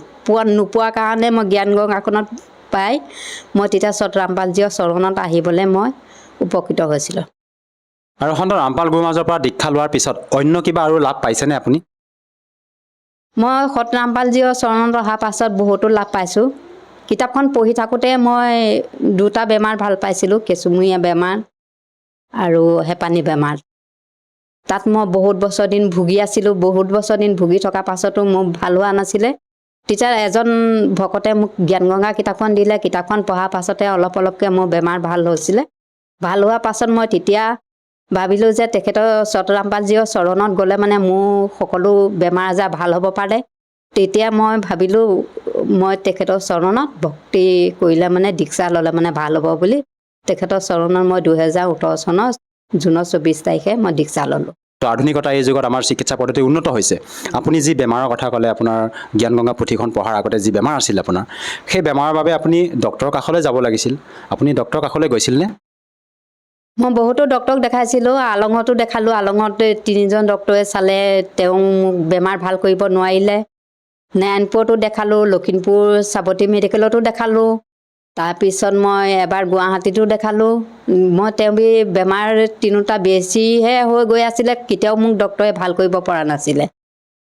নোপোৱাৰ কাৰণে মই জ্ঞানগংগাখনত পাই মই তেতিয়া ৰামপালজীৰ চৰণত আহিবলৈ মই উপকৃত হৈছিলোঁ। আৰু সন্ত ৰামপাল গুৰু মহাৰাজৰ পৰা দীক্ষা লোৱাৰ পিছত অন্য কিবা আৰু লাভ পাইছেনে আপুনি? মই সত ৰামপালজীৰ চৰণত অহাৰ পাছত বহুতো লাভ পাইছোঁ। কিতাপখন পঢ়ি থাকোঁতে মই 2টা বেমাৰ ভাল পাইছিলোঁ, কেঁচুমূৰীয়া বেমাৰ আৰু হেঁপানী বেমাৰ। তাত মই বহুত বছৰ দিন ভুগি আছিলোঁ। বহুত বছৰ দিন ভুগি থকাৰ পাছতো মোৰ ভাল হোৱা নাছিলে। তেতিয়া এজন ভকতে মোক জ্ঞানগংগা কিতাপখন দিলে। কিতাপখন পঢ়াৰ পাছতে অলপ অলপকৈ মোৰ বেমাৰ ভাল হৈছিলে। ভাল হোৱাৰ পাছত মই তেতিয়া ভাবিলোঁ যে তেখেতৰ ৰামপালজীৰ চৰণত গ'লে মানে মোৰ সকলো বেমাৰ আজাৰ ভাল হ'ব পাৰে। তেতিয়া মই ভাবিলোঁ মই তেখেতৰ চৰণত ভক্তি কৰিলে মানে দীক্ষা ল'লে মানে ভাল হ'ব বুলি তেখেতৰ চৰণত মই 2018 চনৰ জুনৰ 24 তাৰিখে মই দীক্ষা ল'লোঁ। তো আধুনিকতা এই যুগত আমাৰ চিকিৎসা পদ্ধতি উন্নত হৈছে। আপুনি যি বেমাৰৰ কথা ক'লে, আপোনাৰ জ্ঞানগংগা পুথিখন পঢ়াৰ আগতে যি বেমাৰ আছিল আপোনাৰ, সেই বেমাৰৰ বাবে আপুনি ডক্টৰৰ কাষলৈ যাব লাগিছিল। আপুনি ডক্টৰৰ কাষলৈ গৈছিলনে? মই বহুতো ডক্টৰক দেখাইছিলোঁ। আলঙতো দেখালোঁ। আলঙত 3জন ডক্টৰে চালে, তেওঁ মোক বেমাৰ ভাল কৰিব নোৱাৰিলে। নাৰায়ণপুৰতো দেখালোঁ, লখিমপুৰ চাবতী মেডিকেলতো দেখালোঁ। তাৰপিছত মই এবাৰ গুৱাহাটীতো দেখালোঁ। মই তেওঁ বেমাৰ তিনিওটা বেছিহে হৈ গৈ আছিলে, কেতিয়াও মোক ডক্টৰে ভাল কৰিব পৰা নাছিলে।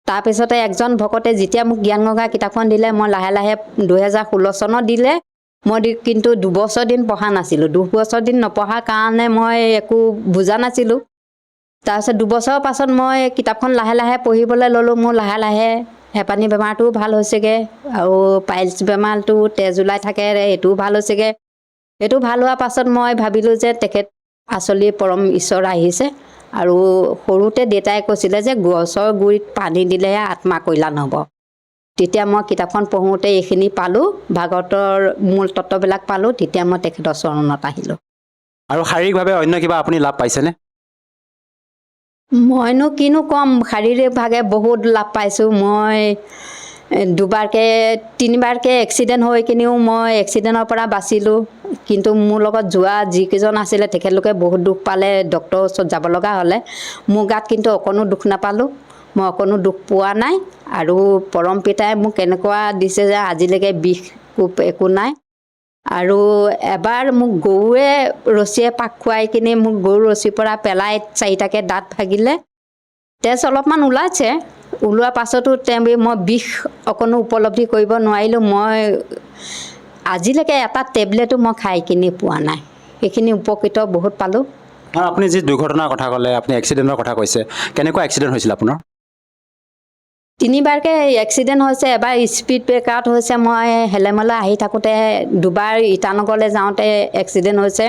তাৰপিছতে একজন ভকতে যেতিয়া মোক জ্ঞানগংগা কিতাপখন দিলে, মই লাহে লাহে 2016 চনত দিলে, মই কিন্তু 2 বছৰ দিন পঢ়া নাছিলোঁ। 2 বছৰ দিন নপঢ়াৰ কাৰণে মই একো বুজা নাছিলোঁ। তাৰপিছত 2 বছৰৰ পাছত মই কিতাপখন লাহে লাহে পঢ়িবলৈ ল'লোঁ। মোৰ লাহে লাহে হেঁপানী বেমাৰটোও ভাল হৈছেগৈ, আৰু পাইলছ বেমাৰটো তেজ ওলাই থাকে, এইটোও ভাল হৈছেগৈ। এইটো ভাল হোৱাৰ পাছত মই ভাবিলোঁ যে তেখেত আচলি পৰম ঈশ্বৰ আহিছে। আৰু সৰুতে দেউতাই কৈছিলে যে গছৰ গুৰিত পানী দিলেহে আত্মা কল্যাণ হ'ব। তেতিয়া মই কিতাপখন পঢ়োঁতে এইখিনি পালোঁ, ভাগৱতৰ মূল তত্ত্ববিলাক পালোঁ। তেতিয়া মই তেখেতৰ চৰণত আহিলোঁ। আৰু শাৰীৰিকভাৱে অন্য কিবা আপুনি লাভ পাইছেনে? মইনো কিনো ক'ম, শাৰীৰিকভাৱে বহুত লাভ পাইছোঁ। মই 3বাৰকৈ এক্সিডেণ্ট হৈ কিনিও মই এক্সিডেণ্টৰ পৰা বাচিলোঁ। কিন্তু মোৰ লগত যোৱা যিকেইজন আছিলে তেখেতলোকে বহুত দুখ পালে, ডক্টৰৰ ওচৰত যাব লগা হ'লে। মোৰ গাত কিন্তু অকণো দুখ নাপালোঁ। মই অকণো দুখ পোৱা নাই। আৰু পৰম পিতাই মোক এনেকুৱা দিছে যে আজিলৈকে বিষ কোপ একো নাই। আৰু এবাৰ মোক গৰুৱে ৰছীয়ে পাক খুৱাই কিনি মোক গৰু ৰছীৰ পৰা পেলাই 4টাকৈ দাঁত ভাগিলে। তেজ অলপমান ওলাইছে। ওলোৱাৰ পাছতো মই বিষ অকণো উপলব্ধি কৰিব নোৱাৰিলোঁ। মই আজিলৈকে এটা টেবলেটো মই খাই কিনি পোৱা নাই। সেইখিনি উপকৃত বহুত পালোঁ। আৰু আপুনি যি দুৰ্ঘটনাৰ কথা ক'লে, আপুনি এক্সিডেণ্টৰ কথা কৈছে, কেনেকুৱা এক্সিডেণ্ট হৈছিল আপোনাৰ? 3বাৰকৈ এক্সিডেণ্ট হৈছে। এবাৰ স্পীড ব্ৰেকাৰত হৈছে। মই হেলেমলৈ আহি থাকোঁতে, 2বাৰ ইটানগৰলৈ যাওঁতে এক্সিডেণ্ট হৈছে।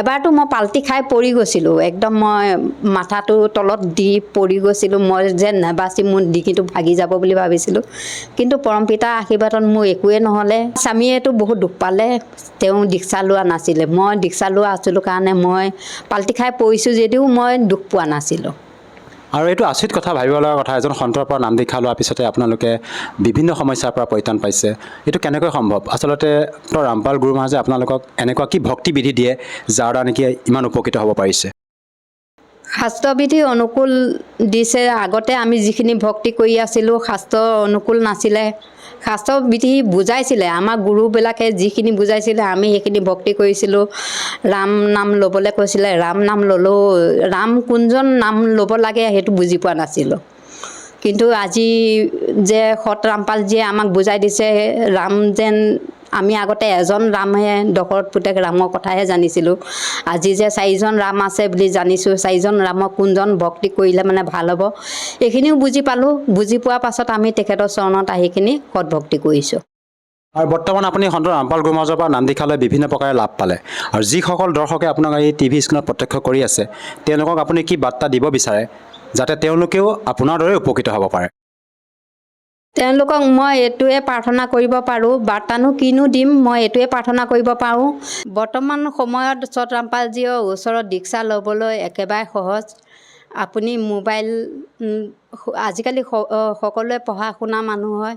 এবাৰতো মই পাল্টি খাই পৰি গৈছিলোঁ। একদম মই মাথাটো তলত দি পৰি গৈছিলোঁ। মই যে নেবাচি মোৰ ডিঙিটো ভাগি যাব বুলি ভাবিছিলোঁ। কিন্তু পৰমপিতাৰ আশীৰ্বাদত মোৰ একোৱে নহ'লে। স্বামীয়েতো বহুত দুখ পালে, তেওঁ দীক্ষা লোৱা নাছিলে। মই দীক্ষা লোৱা আছিলোঁ কাৰণে মই পাল্টি খাই পৰিছোঁ যদিও মই দুখ পোৱা নাছিলোঁ। আৰু এইটো আচৰিত কথা, ভাবিব লগা কথা, এজন সন্তৰ পৰা নাম দীক্ষা লোৱাৰ পিছতে আপোনালোকে বিভিন্ন সমস্যাৰ পৰা পৰিত্ৰাণ পাইছে। এইটো কেনেকৈ সম্ভৱ? আচলতে ৰামপাল গুৰু মহাৰাজে আপোনালোকক এনেকুৱা কি ভক্তিবিধি দিয়ে যাৰ দ্বাৰা নেকি ইমান উপকৃত হ'ব পাৰিছে? শাস্ত্ৰবিধি অনুকূল দিছে। আগতে আমি যিখিনি ভক্তি কৰি আছিলোঁ শাস্ত্ৰ অনুকূল নাছিলে। শাস্ত্ৰবিধি বুজাইছিলে, আমাৰ গুৰুবিলাকে যিখিনি বুজাইছিলে আমি সেইখিনি ভক্তি কৰিছিলোঁ। ৰাম নাম ল'বলৈ কৈছিলে, ৰাম নাম ল'লোঁ। ৰাম কোনজন নাম ল'ব লাগে সেইটো বুজি পোৱা নাছিলোঁ। কিন্তু আজি যে ৰামপালজীয়ে আমাক বুজাই দিছে, ৰাম যেন আমি আগতে এজন ৰামহে, দশৰথ পুতেক ৰামৰ কথাহে জানিছিলোঁ। আজি যে 4জন ৰাম আছে বুলি জানিছোঁ। 4জন ৰামক কোনজন ভক্তি কৰিলে মানে ভাল হ'ব, এইখিনিও বুজি পালোঁ। বুজি পোৱাৰ পাছত আমি তেখেতৰ চৰণত আহি কিনি সৎভক্তি কৰিছোঁ। আৰু বৰ্তমান আপুনি সন্ত ৰামপাল গুৰু মহাৰাজৰ পৰা নাম দীক্ষা লৈ বিভিন্ন প্ৰকাৰে লাভ পালে। আৰু যিসকল দৰ্শকে আপোনাক এই টিভি স্ক্ৰীণত প্ৰত্যক্ষ কৰি আছে, তেওঁলোকক আপুনি কি বাৰ্তা দিব বিচাৰে যাতে তেওঁলোকেও আপোনাৰ দৰে উপকৃত হ'ব পাৰে? তেওঁলোকক মই এইটোৱে প্ৰাৰ্থনা কৰিব পাৰোঁ, বাৰ্তানো কিনো দিম, মই এইটোৱে প্ৰাৰ্থনা কৰিব পাৰোঁ। বৰ্তমান সময়ত ৰামপালজীৰ ওচৰত দীক্ষা ল'বলৈ একেবাৰে সহজ। আপুনি মোবাইল, আজিকালি সকলোৱে পঢ়া শুনা মানুহ হয়,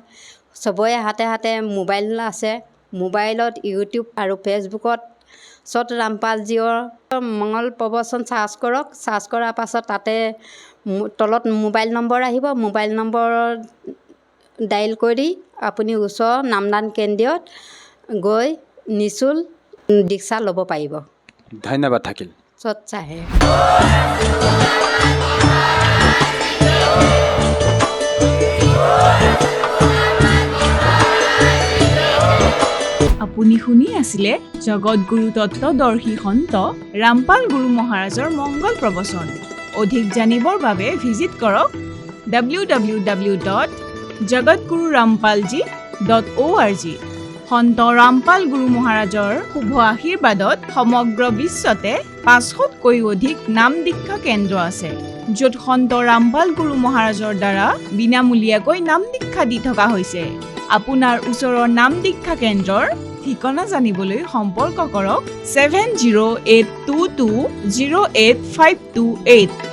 চবৰে হাতে হাতে মোবাইল আছে। মোবাইলত ইউটিউব আৰু ফেচবুকত ৰামপালজীৰ মংগল প্ৰবচন চাৰ্চ কৰক। চাৰ্চ কৰাৰ পাছত তাতে তলত মোবাইল নম্বৰ আহিব। মোবাইল নম্বৰ ডাইল কৰি আপুনি ওচৰৰ নামদান কেন্দ্ৰত গৈ নিঃশুল্ক দীক্ষা ল'ব পাৰিব। ধন্যবাদ থাকিল। চাহে আপুনি শুনি আছিলে জগতগুৰু তত্ত্বদৰ্শী সন্ত ৰামপাল গুৰু মহাৰাজৰ মংগল প্ৰবচন। অধিক জানিবৰ বাবে ভিজিট কৰক www.jagatgururampalji.org। সন্ত ৰামপাল গুৰু মহাৰাজৰ শুভ আশীৰ্বাদত সমগ্ৰ বিশ্বতে 500তকৈ অধিক নাম দীক্ষা কেন্দ্ৰ আছে, য'ত সন্ত ৰামপাল গুৰু মহাৰাজৰ দ্বাৰা বিনামূলীয়াকৈ নাম দীক্ষা দি থকা হৈছে। আপোনাৰ ওচৰৰ নাম দীক্ষা কেন্দ্ৰৰ ঠিকনা জানিবলৈ সম্পৰ্ক কৰক 7082208528।